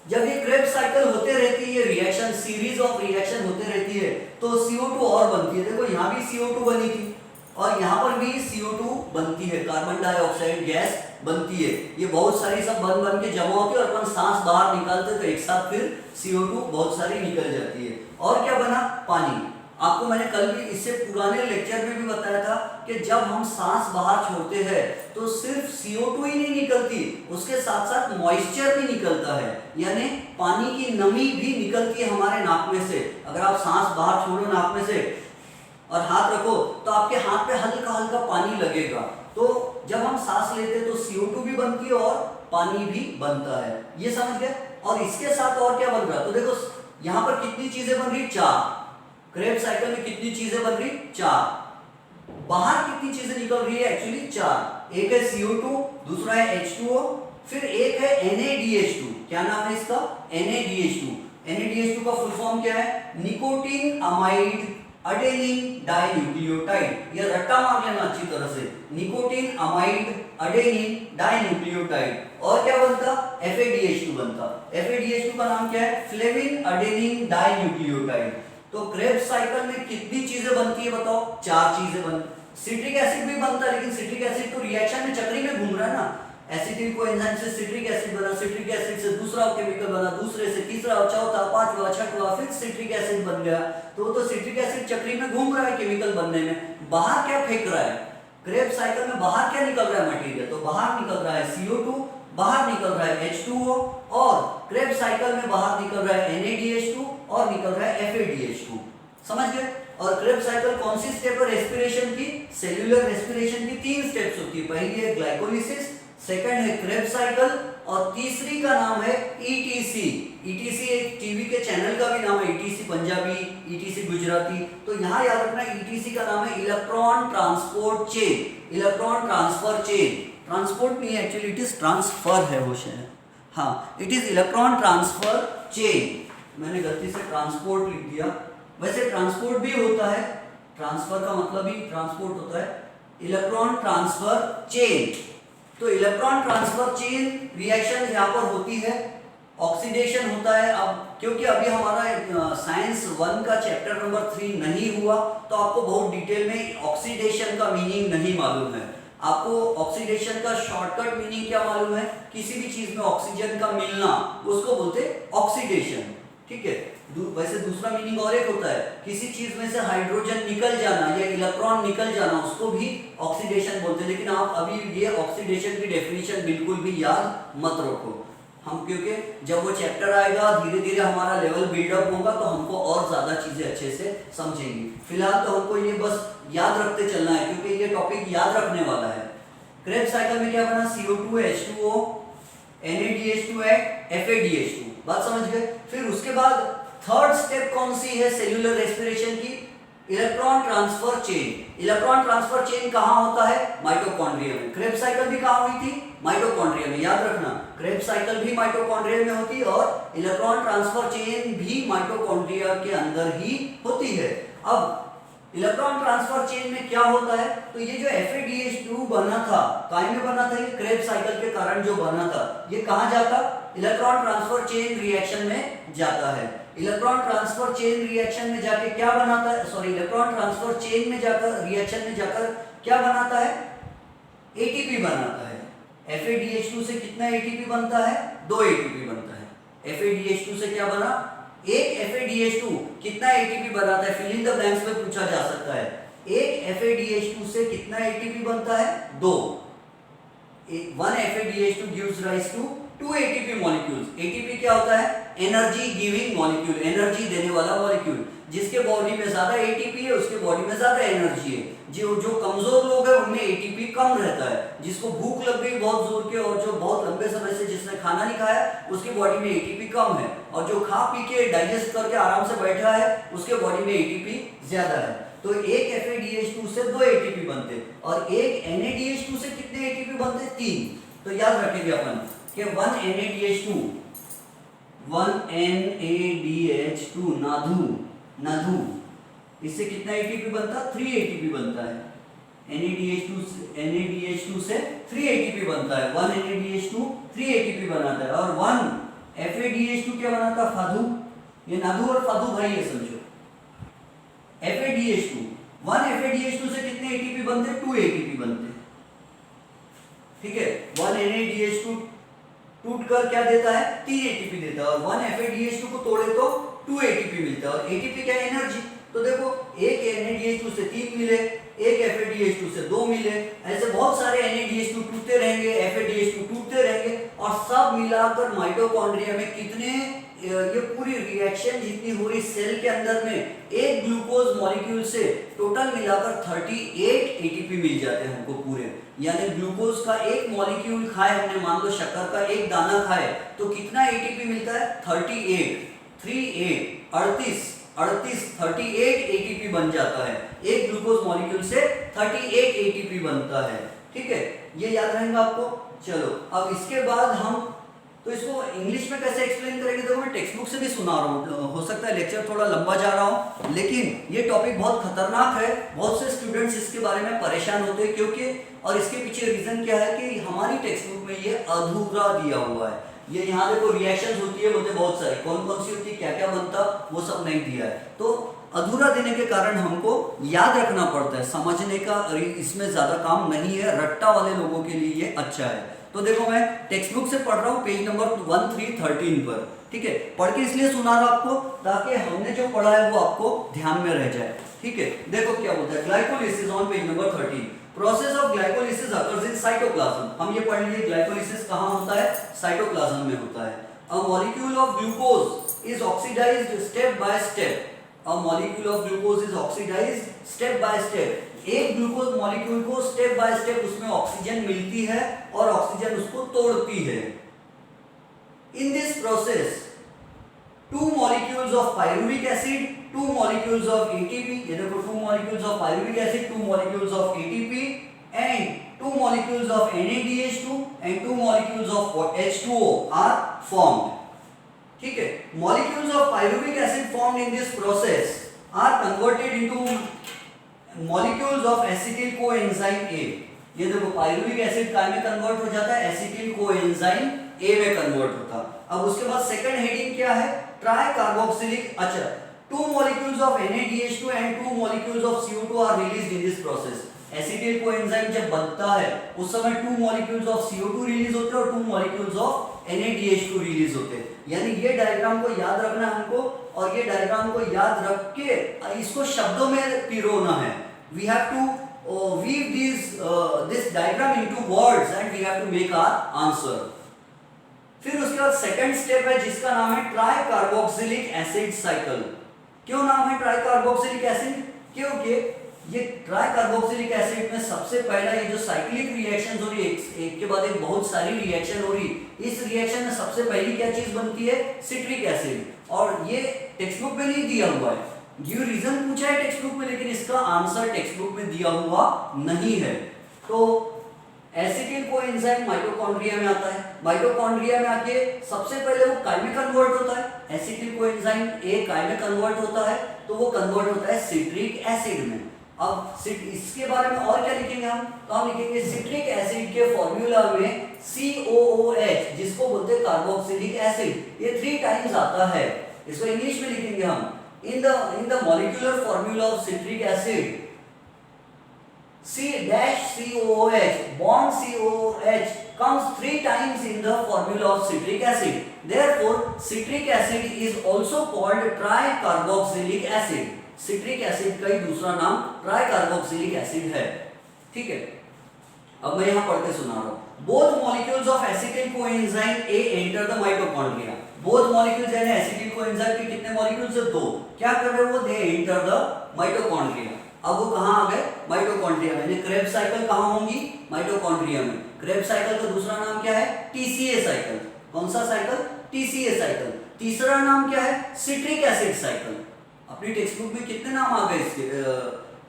जब ये क्रेब्स साइकिल होते रहती है, ये रिएक्शन, सीरीज ऑफ रिएक्शन होते रहती है, तो CO2 और बनती है। देखो यहाँ भी CO2 बनी थी और यहाँ पर भी CO2 बनती है, कार्बन डाइऑक्साइड गैस बनती है। ये बहुत सारी सब बन के जमा होती है और अपन सांस बाहर निकालते तो एक साथ फिर CO2 बहुत सारी निकल जाती है। और क्या बना? पानी। आपको मैंने कल भी, इससे पुराने लेक्चर में भी बताया था कि जब हम सांस बाहर छोड़ते हैं तो सिर्फ CO2 ही नहीं निकलती, उसके साथ साथ मॉइस्चर भी निकलता है, यानी पानी की नमी भी निकलती है हमारे नाक में से। अगर आप सांस बाहर छोड़ो नाक में से और हाथ रखो तो आपके हाथ पे हल्का हल्का पानी लगेगा। तो जब हम सांस लेते हैं तो CO2 भी बनती है और पानी भी बनता है। ये समझ गए? और इसके साथ और क्या बन रहा है? तो देखो यहाँ पर कितनी चीजें बन रही? 4। क्रेब्स साइकिल में कितनी चीजें बन रही? 4। बाहर कितनी चीजें निकल रही है? एक्चुअली 4। एक है CO2, दूसरा है H2O, फिर एक है NaDH2। क्या नाम है इसका? NaDH2। NaDH2 का फुल फॉर्म क्या है? Nicotine amide adenine dinucleotide. ये रट्टा मार लेना अच्छी तरह से, निकोटीन अमाइड अडेनिन डाइन्यूक्लियोटाइड। और क्या बनता? FADH2 बनता। FADH2 का नाम क्या है? Flavin adenine dinucleotide. तो क्रेब्स साइकिल में कितनी चीजें बनती है बताओ? 4 चीजें बनती। सिट्रिक एसिड भी बनता है, लेकिन सिट्रिक एसिड तो रिएक्शन में चक्री में घूम रहा है ना। एसिटिल कोएंजाइम से सिट्रिक एसिड बना, सिट्रिक एसिड से दूसरा केमिकल बना, दूसरे से तीसरा, चौथा, पांचवा, छठवा, फिर सिट्रिक एसिड बन गया। तो सिट्रिक एसिड चक्री में घूम रहा है केमिकल बनने में। बाहर क्या फेंक रहा है? क्रेब्स साइकिल में बाहर क्या निकल रहा है मटेरियल? तो बाहर निकल रहा है CO2, बाहर निकल रहा है H2O, और क्रेब्स साइकिल में बाहर निकल रहा है NaDH2 और निकल रहा है FADH2। समझ गए? और क्रेब्स साइकिल कौन सी स्टेप है रेस्पिरेशन की? सेल्यूलर रेस्पिरेशन की 3 स्टेप्स होती है। पहली है ग्लाइकोलिसिस, सेकंड है क्रेब्स साइकिल, और तीसरी का नाम है ETC। ETC एक टीवी के चैनल का भी नाम है, ETC पंजाबी, ETC गुजराती। तो यहाँ याद रखना ETC का नाम है electron transport chain. Electron transfer chain, transport नहीं है एक्चुअली, इट इज ट्रांसफर है वो शायद, हाँ it is electron transfer chain. मैंने गलती से ट्रांसपोर्ट लिख दिया, वैसे ट्रांसपोर्ट भी होता है, ट्रांसफर का मतलब ही ट्रांसपोर्ट होता है। इलेक्ट्रॉन ट्रांसफर चेन, तो इलेक्ट्रॉन ट्रांसफर चेन रिएक्शन यहाँ पर होती है, ऑक्सीडेशन होता है। अब क्योंकि अभी हमारा साइंस 1 का चैप्टर नंबर 3 नहीं हुआ, तो आपको बहुत डिटेल में ऑक्सीडेशन का मीनिंग नहीं मालूम है। आपको ऑक्सीडेशन का शॉर्टकट मीनिंग क्या मालूम है? किसी भी चीज में ऑक्सीजन का मिलना, उसको बोलते ऑक्सीडेशन। ठीक है, वैसे दूसरा मीनिंग और एक होता है, किसी चीज में से हाइड्रोजन निकल जाना या इलेक्ट्रॉन निकल जाना, उसको भी ऑक्सीडेशन बोलते हैं। लेकिन आप अभी ये ऑक्सीडेशन की डेफिनेशन बिल्कुल भी याद मत रखो। हम, क्योंकि जब वो चैप्टर आएगा धीरे धीरे हमारा लेवल बिल्डअप होगा तो हमको और ज्यादा चीजें अच्छे से समझेंगी। फिलहाल तो हमको ये बस याद रखते चलना है क्योंकि ये टॉपिक याद रखने वाला है। क्रेब्स साइकिल में क्या बना, CO2 H2O NADH2 FADH2, बात समझ गए। फिर उसके बाद थर्ड स्टेप कौन सी है सेल्यूलर रेस्पिरेशन की, electron transfer chain. Electron transfer chain कहां होता है, माइटोकॉन्ड्रिया में। क्रेब्स साइकिल भी कहां हुई थी, माइटोकॉन्ड्रिया में, याद रखना। क्रेब्स साइकिल भी माइटोकॉन्ड्रिया में होती है और इलेक्ट्रॉन ट्रांसफर चेन भी माइटोकॉन्ड्रिया के अंदर ही होती है। अब इलेक्ट्रॉन ट्रांसफर चेन में क्या होता है, तो ये जो FADH2 बना था, काहे में बना था, ये क्रेब्स साइकिल के कारण जो बना था, ये कहां जाता, इलेक्ट्रॉन ट्रांसफर चेन रिएक्शन में जाता है। इलेक्ट्रॉन ट्रांसफर चेन रिएक्शन में जाके क्या बनाता है, सॉरी, इलेक्ट्रॉन ट्रांसफर चेन में जाकर रिएक्शन में जाकर क्या बनाता है, ATP बनाता है। FADH2 से कितना ATP बनता है, 2 ATP बनता है। FADH2 से क्या बना, एक FADH2 कितना ATP बनाता है, फिल इन द ब्लैंक्स में पूछा जा सकता है। एक FADH2 से कितना ATP बनता है, 2। 1 FADH2 gives rise to 2 ATP molecules। ATP क्या होता है, एनर्जी गिविंग मॉलिक्यूल, एनर्जी देने वाला मॉलिक्यूल। जिसके बॉडी में ज्यादा ATP है उसके बॉडी में ज्यादा एनर्जी है। जो कमजोर लोग हैं उनमें ATP कम रहता है। जिसको भूख लग गई बहुत जोर के और जो बहुत लंबे समय से जिसने खाना नहीं खाया उसकी बॉडी में ATP कम है, और जो खा पी के डाइजेस्ट करके आराम से बैठा है उसके बॉडी में ATP ज्यादा है। तो एक FADH2 से 2 ATP बनते और एक NADH2 से कितने ATP बनते, 3। तो याद रखेंगे अपन कि 1 NADH2 नाधु, इससे कितना ATP बनता, 3 ATP बनता है। NADH2 से 3 ATP बनता है। 1 NADH2 3 ATP बनाता है और 1 FADH2 क्या बनाता, फाधु। ये नाधु और फाधु भाई है, समझो। FADH2 1 FADH2 से कितने ATP बनते, 2 ATP बनते, ठीक है। 1 NADH2 टूट कर क्या देता है, 3 ATP देता है और 1 FADH2 को तोड़े तो 2 ATP मिलता है। और ATP क्या है, एनर्जी। तो देखो एक NADH2 से 3 मिले, एक FADH2 से 2 मिले, ऐसे बहुत सारे NADH2 टूटते रहेंगे, FADH2 टूटते रहेंगे और सब मिलाकर माइटोकॉन्ड्रिया में कितने, ये पूरी रिएक्शन जितनी हो रही सेल के अंदर में, एक ग्लूकोज मॉलिक्यूल से टोटल मिलाकर 38 ATP मिल जाते हैं हमको पूरे। यानी ग्लूकोज का एक मॉलिक्यूल खाए हमने, मान लो शक्कर का एक दाना खाए तो कितना ATP मिलता है, 38 ATP बन जाता है। एक ग्लूकोज मॉलिक्यूल से 38 ATP बनता है, ठीक है। ये याद रहेगा आपको। चलो अब इसके बाद हम तो इसको इंग्लिश में कैसे एक्सप्लेन करेंगे, देखो मैं टेक्स्ट बुक से भी सुना रहा हूँ, हो सकता है लेक्चर थोड़ा लंबा जा रहा हो, लेकिन ये टॉपिक बहुत खतरनाक है। बहुत से स्टूडेंट्स इसके बारे में परेशान होते हैं क्योंकि, और इसके पीछे रीजन क्या है कि हमारी टेक्स्ट बुक में ये अधूरा दिया हुआ है। ये यहाँ देखो रिएक्शंस होती है, बोलते बहुत सारी, कौन कौन सी होती है, क्या क्या बनता, वो सब नहीं दिया है। तो अधूरा देने के कारण हमको याद रखना पड़ता है, समझने का इसमें ज्यादा काम नहीं है। रट्टा वाले लोगों के लिए ये अच्छा है। तो देखो मैं टेक्स्ट बुक से पढ़ रहा हूँ, पेज नंबर 1313 पर, ठीक है। पढ़ के इसलिए सुना रहा आपको ताकि हमने जो पढ़ा है वो आपको ध्यान में रह जाए, ठीक है। देखो क्या बोलता है, glycolysis on page number 13। Process of glycolysis occurs in cytoplasm. हम ये पढ़ लिए ग्लाइकोलिसिस कहाँ होता है, साइटोप्लाज्म में होता है। A molecule of glucose is oxidised step by step. A molecule of glucose is oxidised step by step. एक ग्लूकोज मॉलिक्यूल को स्टेप बाय स्टेप उसमें ऑक्सीजन मिलती है और ऑक्सीजन उसको तोड़ती है। In this process 2 molecules of pyruvic acid, 2 molecules of ATP, ये देखो 2 molecules of pyruvic acid, 2 molecules of ATP and 2 molecules of NADH2 and 2 molecules of H2O are formed, ठीक है। molecules of pyruvic acid formed in this process are converted into molecules of acetyl coenzyme A। ये देखो पायरुविक एसिड काय में कन्वर्ट हो जाता है, एसिटिल कोएंजाइम ए में कन्वर्ट होता। अब उसके बाद सेकंड हेडिंग क्या है, ट्राई कार्बोक्सिलिक। अच्छा, 2 molecules of NADH2 and 2 molecules of CO2 are released in this process। Acetyl coenzyme जब बनता है उस समय 2 molecules of CO2 रिलीज होते हैं और 2 molecules of NADH2 रिलीज होते हैं। यानी ये डायग्राम को याद रखना है हमको, और ये डायग्राम को याद रख के इसको शब्दों में पिरोना है। We have to weave this diagram into words and we have to make our answer। फिर उसके बाद सेकंड स्टेप है जिसका नाम है ट्राई कार्बोक्सिलिक एसिड साइकिल। क्यों नाम है ट्राई कार्बोक्सिलिक एसिड? क्योंकि ये ट्राई कार्बोक्सिलिक एसिड में सबसे पहला ये जो साइक्लिक रिएक्शन हो रही है, एक के बाद एक बहुत सारी रिएक्शन हो रही, इस रिएक्शन में सबसे पहली क्या चीज बनती है? Citric acid. और ये टेक्स्ट बुक में नहीं दिया हुआ है, ये रीजन पूछा है टेक्स्ट बुक में, लेकिन इसका आंसर टेक्स्ट बुक में दिया हुआ नहीं है। तो एसिटिल कोएंजाइम माइटोकॉन्ड्रिया में आता है, माइटोकॉन्ड्रिया में आके सबसे पहले वो काई में कन्वर्ट होता है। एसिटिल कोएंजाइम ए काई में कन्वर्ट होता है, तो वो कन्वर्ट होता है सिट्रिक एसिड में। अब इसके बारे में और क्या लिखेंगे हम? तो हम लिखेंगे सिट्रिक एसिड के फॉर्मूला में COOH, जिसको बोलते हैं कार्बोक्सिलिक एसिड, ये 3 टाइम्स आता है। इसको इंग्लिश में लिखेंगे हम, in the molecular formula of citric acid, C-COOH, bond COOH comes 3 times in the formula of citric acid. Therefore, citric acid is also called tricarboxylic acid. citric acid का ही दूसरा नाम ट्राइकार्बोक्सिलिक एसिड है। ठीक है, अब मैं यहाँ पढ़ के सुना रहा हूँ। Both molecules of acetyl coenzyme A enter the mitochondria. Both molecules यानी acetyl coenzyme के कितने मॉलिक्यूल्स है? 2। क्या कर रहे हैं वो? They enter the mitochondria. अब वो कहाँ आ गए? माइटोकॉन्ड्रिया में। क्रेब्स साइकिल कहाँ होंगी? माइटोकॉन्ड्रिया में। क्रेब्स साइकिल का दूसरा नाम क्या है? TCA cycle. कौन सा साइकिल? TCA cycle. तीसरा नाम क्या है? Citric acid cycle. अपनी टेक्स्ट बुक में कितने नाम आ गए इसके,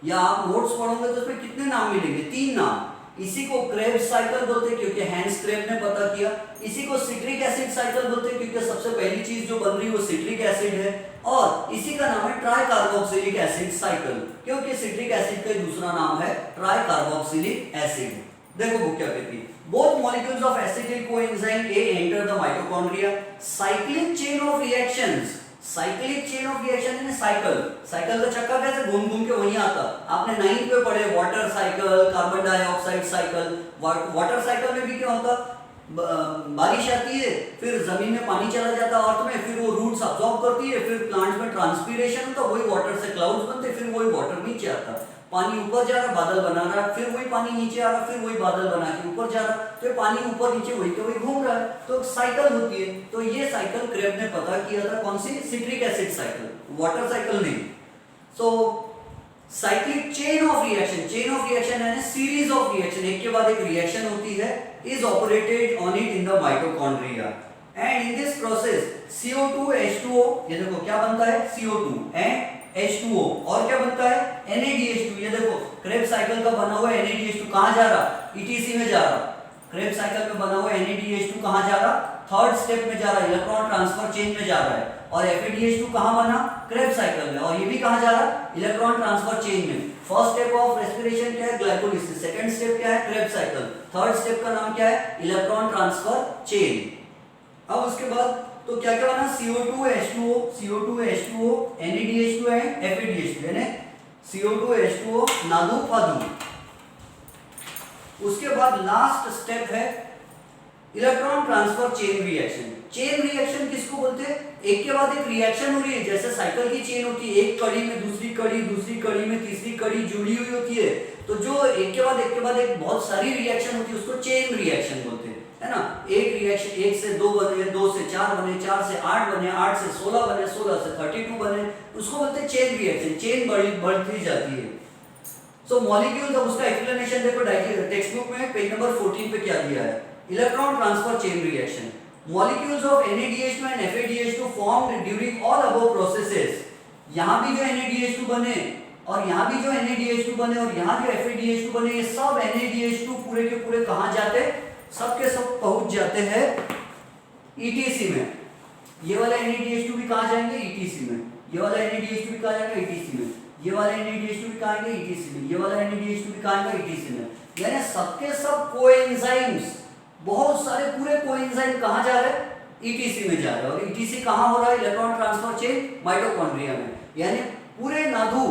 या आप नोट्स पढ़ोगे तो उसमें कितने नाम मिलेंगे? 3 नाम। इसी को क्रेब्स साइकिल बोलते हैं क्योंकि हैंस क्रेब ने पता किया। इसी को सिट्रिक एसिड साइकिल बोलते हैं क्योंकि सबसे पहली चीज जो बन रही है वो सिट्रिक एसिड है। और इसी का नाम है ट्राइकार्बोक्सिलिक एसिड साइकिल, क्योंकि सिट्रिक एसिड का दूसरा नाम है ट्राइकार्बोक्सिलिक एसिड। देखो वो क्या कहती है। Both molecules of acetyl coenzyme A enter the mitochondria. Cyclic chain of reactions. Cyclic chain of reaction यानी साइकिल का चक्का कैसे घूम घूम के वहीं आता। आपने 9th पे पढ़े water cycle, carbon dioxide cycle. Water cycle में भी क्या होता? बारिश आती है, फिर जमीन में पानी चला जाता है अर्थ में, फिर वो रूट्स अब्सॉर्ब करती है, फिर प्लांट्स में ट्रांसपीरेशन होता, वही वाटर से क्लाउड्स बनते, फिर वही वाटर नीचे आता। पानी ऊपर जा रहा, बादल बना रहा, फिर वही पानी नीचे आ रहा, फिर वही बादल बना के ऊपर जा रहा, तो पानी ऊपर नीचे वही के वही घूम रहा है, तो साइकिल होती है। तो ये साइकिल क्रेब ने पता किया था, कौन सी? Citric acid cycle, water cycle नहीं। So cyclic chain of reaction यानी सीरीज ऑफ रिएक्शन, एक के बाद एक रिएक्शन होती है, is operated on it in the mitochondria. And in this process CO2 H2O, ये देखो क्या बनता है? CO2 एंड H2O, और क्या बनता है? NADH2। ये देखो क्रेब साइकिल का बना हुआ NADH2 कहाँ जा रहा? ETC में जा रहा। क्रेब साइकिल में बना हुआ NADH2 कहाँ जा रहा? 3rd स्टेप में जा रहा, इलेक्ट्रॉन ट्रांसफर चेन में जा रहा है। और FADH2 कहाँ बना? क्रेब साइकिल में। और ये भी कहाँ जा रहा? इलेक्ट्रॉन ट्रांसफर चेन में। फर्स्ट स्टेप ऑफ रेस्पिरेशन क्या है? ग्लाइकोलिसिस। सेकंड स्टेप क्या है? Krebs cycle. थर्ड स्टेप का नाम क्या है? Electron transfer chain. अब उसके बाद तो क्या क्या बना? CO2 H2O, NADH2 and FADH2 यानी CO2 H2O नादू फादू। उसके बाद लास्ट स्टेप है electron transfer chain reaction. Chain reaction किसको बोलते हैं? एक के बाद एक रिएक्शन हो रही है, जैसे साइकिल की चेन होती है, एक कड़ी में दूसरी कड़ी में तीसरी कड़ी जुड़ी हुई होती है। तो जो एक के बाद एक बहुत सारी रिएक्शन होती है उसको चेन रिएक्शन बोलते हैं, है ना। एक रिएक्शन 1 से 2 बने, 2 से 4 बने, 4 से 8 बने, 8 से 16 बने, 16 से 32 बने, उसको बोलते हैं चेन रिएक्शन। चेन बढ़ती जाती है। सो मॉलिक्यूल्स, अब उसका एक्सप्लेनेशन देखो टेक्स्ट बुक में पेज नंबर 14 पे क्या दिया है? Electron transfer chain reaction. Molecules of NADH2 and FADH2 formed during all above processes. यहाँ भी जो NADH2 बने और यहाँ भी जो NADH2 बने और यहाँ जो FADH2 बने, ये सब NADH2 पूरे के पूरे कहाँ जाते? सब के सब पहुँच जाते हैं ETC में। ये वाला NADH2 भी कहाँ जाएंगे? ETC में। ये वाला NADH2 भी कहाँ जाएगा? ETC में। ये वाला NADH2 भी कहाँ आएंगे? ETC में। ये वाला NADH2 भी कहाँ आएगा? ETC में। यानी सबके सब कोएंजाइम्स, बहुत सारे पूरे कोएंजाइम कहाँ जा रहे हैं? ETC में जा रहे हैं। और ETC कहाँ हो रहा है? इलेक्ट्रॉन ट्रांसफर चेन माइटोकॉन्ड्रिया में। यानी पूरे नादू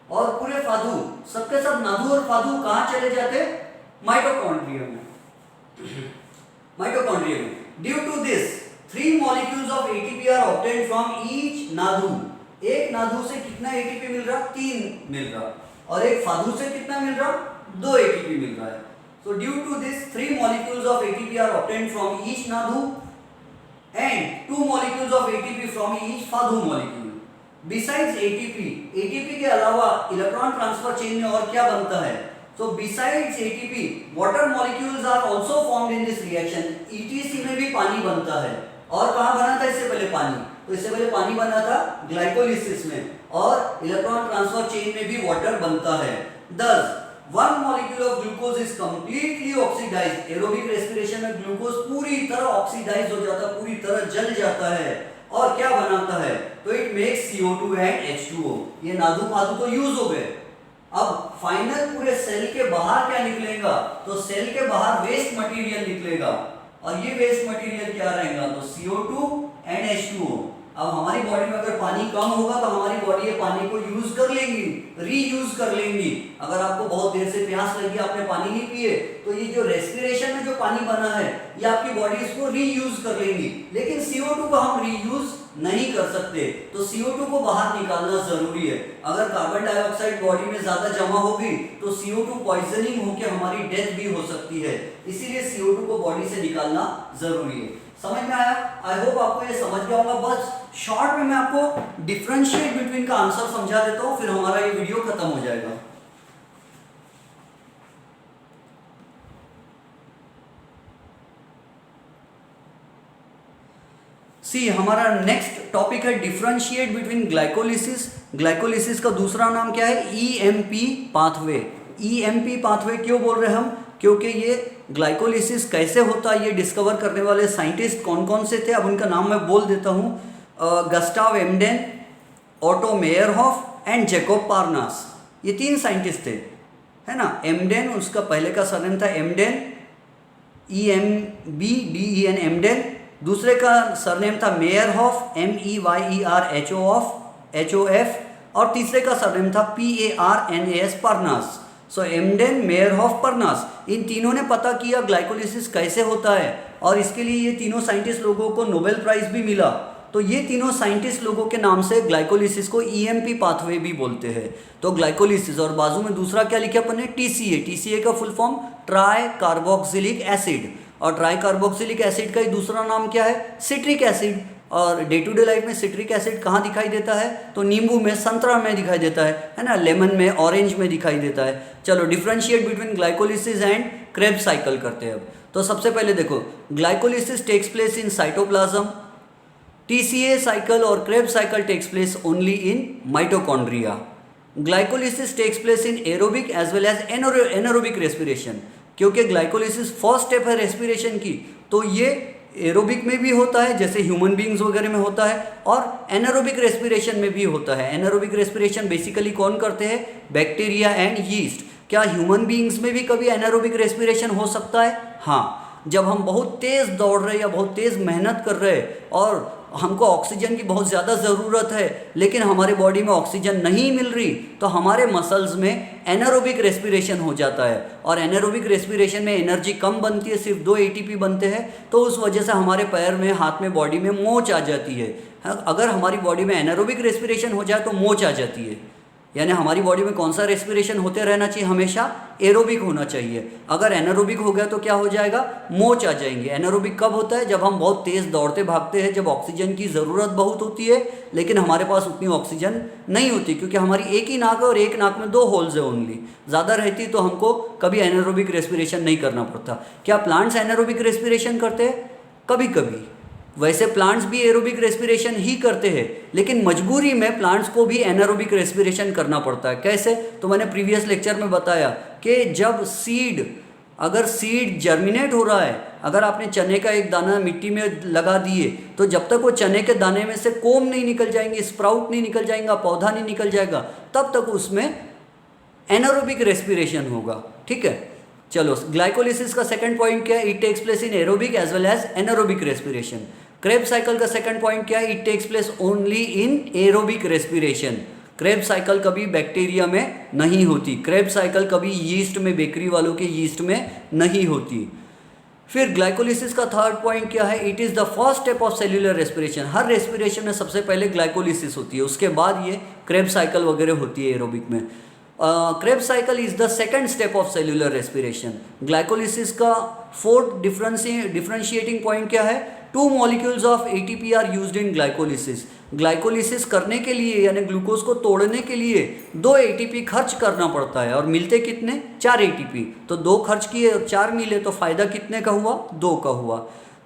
और पूरे फादू, सबके सब नादू और फादू कहाँ चले जाते? माइटोकॉन्ड्रिया में। Due to this 3 molecules of ATP are obtained from each NADH. एक नादू से कितना ATP मिल रहा? 3 मिल रहा। और एक फादू से कितना मिल रहा? 2 ATP मिल रहा है। So due to this 3 molecules of ATP are obtained from each NADU molecules of ATP from each FADU molecule. Besides ATP के अलावा इलेक्ट्रॉन ट्रांसफर चेन में और क्या बनता है? So besides ATP, water molecules are also formed in this reaction. ETC में भी पानी बनता है. और कहाँ बना था इससे पहले पानी? तो इससे पहले पानी बना था ग्लाइकोलिसिस में, और इलेक्ट्रॉन ट्रांसफर चेन में भी वाटर बनता है. Thus, one molecule of glucose is completely oxidized. Aerobic respiration में ग्लूकोज पूरी तरह ऑक्सीडाइज हो जाता है, पूरी तरह जल जाता है, और क्या बनाता है? तो it makes CO2 and H2O. ये नादू पादू तो यूज हो गए. अब फाइनल पूरे सेल के बाहर क्या निकलेगा? तो सेल के बाहर वेस्ट मटेरियल निकलेगा, और ये वेस्ट मटेरियल क्या रहेगा? तो CO2 एंड H2O. अब हमारी बॉडी में अगर पानी कम होगा तो हमारी बॉडी ये पानी को यूज कर लेंगी, रीयूज कर लेंगी. अगर आपको बहुत देर से प्यास लगी, आपने पानी नहीं पिए, तो ये जो रेस्पिरेशन में जो पानी बना है, ये आपकी बॉडी इसको रीयूज कर लेंगी. लेकिन CO2 को हम रीयूज नहीं कर सकते, तो CO2 को बाहर निकालना जरूरी है. अगर कार्बन डाइऑक्साइड बॉडी में ज्यादा जमा होगी तो CO2 पॉइजनिंग होकर हमारी डेथ भी हो सकती है. इसीलिए CO2 को बॉडी से निकालना जरूरी है. समझ में आया? आई होप आपको ये समझ गया होगा. बस शॉर्ट में मैं आपको डिफरेंशिएट बिटवीन का आंसर समझा देता हूं, फिर हमारा ये वीडियो खत्म हो जाएगा. सी, हमारा नेक्स्ट टॉपिक है डिफरेंशिएट बिटवीन ग्लाइकोलिसिस. ग्लाइकोलिसिस का दूसरा नाम क्या है? EMP pathway. EMP पाथवे क्यों बोल रहे हैं हम? क्योंकि ये ग्लाइकोलिसिस कैसे होता है ये डिस्कवर करने वाले साइंटिस्ट कौन कौन से थे, अब उनका नाम मैं बोल देता हूँ. गस्टाव एम्डेन, ऑटो मेयरहॉफ एंड जैकोब पार्नास. ये 3 साइंटिस्ट थे, है ना. एम्डेन, उसका पहले का सरनेम था एम्डेन, EMBDEN एम्डेन. दूसरे का सरनेम था मेयरहॉफ, MEYERHOF. और तीसरे का सरनेम था PARNAS, पार्नास. सो एम्डेन, मेयरहॉफ, पार्नास, इन तीनों ने पता किया ग्लाइकोलिसिस कैसे होता है, और इसके लिए ये तीनों साइंटिस्ट लोगों को नोबेल प्राइज भी मिला. तो ये तीनों साइंटिस्ट लोगों के नाम से ग्लाइकोलिसिस को EMP पाथवे भी बोलते हैं. तो ग्लाइकोलिसिस, और बाजू में दूसरा क्या लिखा अपन ने? TCA. TCA का full form try carboxylic acid, और ट्राई कार्बोक्सिलिक एसिड का ही दूसरा नाम क्या है? Citric acid. और डे टू डे लाइफ में सिट्रिक एसिड कहाँ दिखाई देता है? तो नींबू में, संतरा में दिखाई देता है ना, लेमन में, ऑरेंज में दिखाई देता है. चलो differentiate between glycolysis and Krebs cycle करते हैं अब. तो सबसे पहले देखो, glycolysis takes place in cytoplasm. TCA cycle or Krebs cycle takes place only in mitochondria. Glycolysis takes place in aerobic as well as anaerobic respiration. क्योंकि ग्लाइकोलिसिस फर्स्ट स्टेप है रेस्पिरेशन की, तो ये एरोबिक में भी होता है जैसे ह्यूमन बींग्स वगैरह में होता है, और एनारोबिक रेस्पिरेशन में भी होता है. एनारोबिक रेस्पिरेशन बेसिकली कौन करते हैं? Bacteria and yeast. क्या ह्यूमन बींग्स में भी कभी एनारोबिक रेस्पिरेशन हो सकता है? हाँ, जब हम बहुत तेज़ दौड़ रहे हैं या बहुत तेज़ मेहनत कर रहे हैं और हमको ऑक्सीजन की बहुत ज़्यादा ज़रूरत है, लेकिन हमारे बॉडी में ऑक्सीजन नहीं मिल रही, तो हमारे मसल्स में एनारोबिक रेस्पिरेशन हो जाता है. और एनारोबिक रेस्पिरेशन में एनर्जी कम बनती है, सिर्फ 2 ATP बनते हैं, तो उस वजह से हमारे पैर में, हाथ में, बॉडी में मोच आ जाती है. अगर हमारी बॉडी में एनारोबिक रेस्पिरेशन हो जाए तो मोच आ जाती है. यानी हमारी बॉडी में कौन सा रेस्पिरेशन होते रहना चाहिए? हमेशा एरोबिक होना चाहिए. अगर एनारोबिक हो गया तो क्या हो जाएगा? मोच आ जाएंगे. एनारोबिक कब होता है? जब हम बहुत तेज़ दौड़ते भागते हैं, जब ऑक्सीजन की ज़रूरत बहुत होती है लेकिन हमारे पास उतनी ऑक्सीजन नहीं होती, क्योंकि हमारी एक ही नाक है और एक नाक में 2 होल्स है ओनली. ज़्यादा रहती तो हमको कभी एनारोबिक रेस्पिरेशन नहीं करना पड़ता. क्या प्लांट्स एनारोबिक रेस्पिरेशन करते हैं? कभी कभी. वैसे प्लांट्स भी एरोबिक रेस्पिरेशन ही करते हैं, लेकिन मजबूरी में प्लांट्स को भी एनारोबिक रेस्पिरेशन करना पड़ता है. कैसे? तो मैंने प्रीवियस लेक्चर में बताया कि जब अगर सीड जर्मिनेट हो रहा है, अगर आपने चने का एक दाना मिट्टी में लगा दिए, तो जब तक वो चने के दाने में से कोम नहीं निकल जाएंगे, स्प्राउट नहीं निकल जाएगा, पौधा नहीं निकल जाएगा, तब तक उसमें एनारोबिक रेस्पिरेशन होगा. ठीक है, चलो ग्लाइकोलिसिस का सेकंड पॉइंट क्या है? It takes place in aerobic as well as anaerobic respiration. Krebs cycle का सेकंड पॉइंट क्या है? It takes place only in aerobic respiration. Krebs cycle कभी बैक्टीरिया में नहीं होती. क्रेब्स साइकिल कभी यीस्ट में, बेकरी वालों के यीस्ट में नहीं होती. फिर ग्लाइकोलिसिस का थर्ड पॉइंट क्या है? It is the first step of cellular respiration. Her respiration में सबसे पहले ग्लाइकोलिसिस होती है, उसके बाद ये क्रेब्स साइकिल वगैरह होती है एरोबिक में. Krebs cycle is the second step of cellular respiration. Glycolysis का फोर्थ डिफरेंशिएटिंग पॉइंट क्या है? 2 molecules of ATP are used in glycolysis. Glycolysis करने के लिए यानी ग्लूकोज को तोड़ने के लिए 2 एटीपी खर्च करना पड़ता है और मिलते कितने, 4 एटीपी। तो 2 खर्च किए और 4 मिले तो फायदा कितने का हुआ, 2 का हुआ।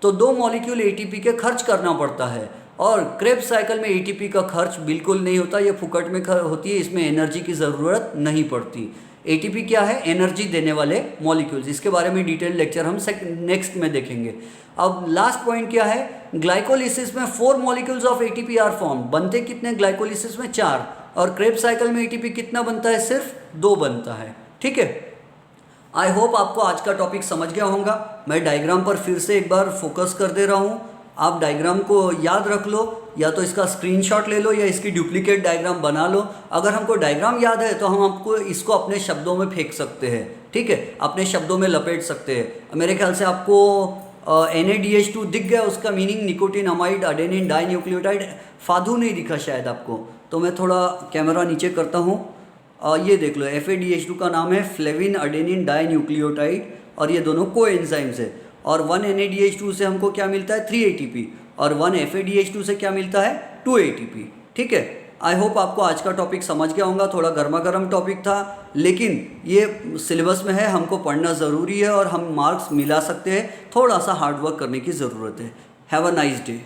तो 2 मॉलिक्यूल एटीपी के खर्च करना पड़ता है और क्रेब्स साइकिल में एटीपी का खर्च बिल्कुल नहीं होता, ये फुकट में होती है, इसमें एनर्जी की ज़रूरत नहीं पड़ती। एटीपी क्या है, एनर्जी देने वाले मॉलिक्यूल्स। इसके बारे में डिटेल लेक्चर हम नेक्स्ट में देखेंगे। अब लास्ट पॉइंट क्या है, ग्लाइकोलिसिस में 4 molecules of ATP are form. बनते कितने ग्लाइकोलिसिस में, 4, और क्रेब्स साइकिल में एटीपी कितना बनता है, सिर्फ 2 बनता है। ठीक है, आई होप आपको आज का टॉपिक समझ गया होगा। मैं डायग्राम पर फिर से एक बार फोकस कर दे रहा हूँ, आप डायग्राम को याद रख लो, या तो इसका स्क्रीनशॉट ले लो या इसकी डुप्लीकेट डायग्राम बना लो। अगर हमको डायग्राम याद है तो हम आपको इसको अपने शब्दों में फेंक सकते हैं, ठीक है, अपने शब्दों में लपेट सकते हैं। मेरे ख्याल से आपको NADH2 दिख गया, उसका meaning nicotine amide adenine di nucleotide. फादू नहीं दिखा शायद आपको, तो मैं थोड़ा कैमरा नीचे करता हूँ। ये देख लो, FADH2 का नाम है फ्लेविन अडेनिन डाई न्यूक्लियोटाइड, और ये दोनों को एंजाइम्स है। और 1 NADH2 से हमको क्या मिलता है, 3 ATP, और 1 FADH2 से क्या मिलता है, 2 ATP। ठीक है, आई होप आपको आज का टॉपिक समझ गया होगा। थोड़ा गर्मा गर्म टॉपिक था, लेकिन ये सिलेबस में है, हमको पढ़ना ज़रूरी है और हम मार्क्स मिला सकते हैं। थोड़ा सा हार्डवर्क करने की ज़रूरत है। Have a nice day.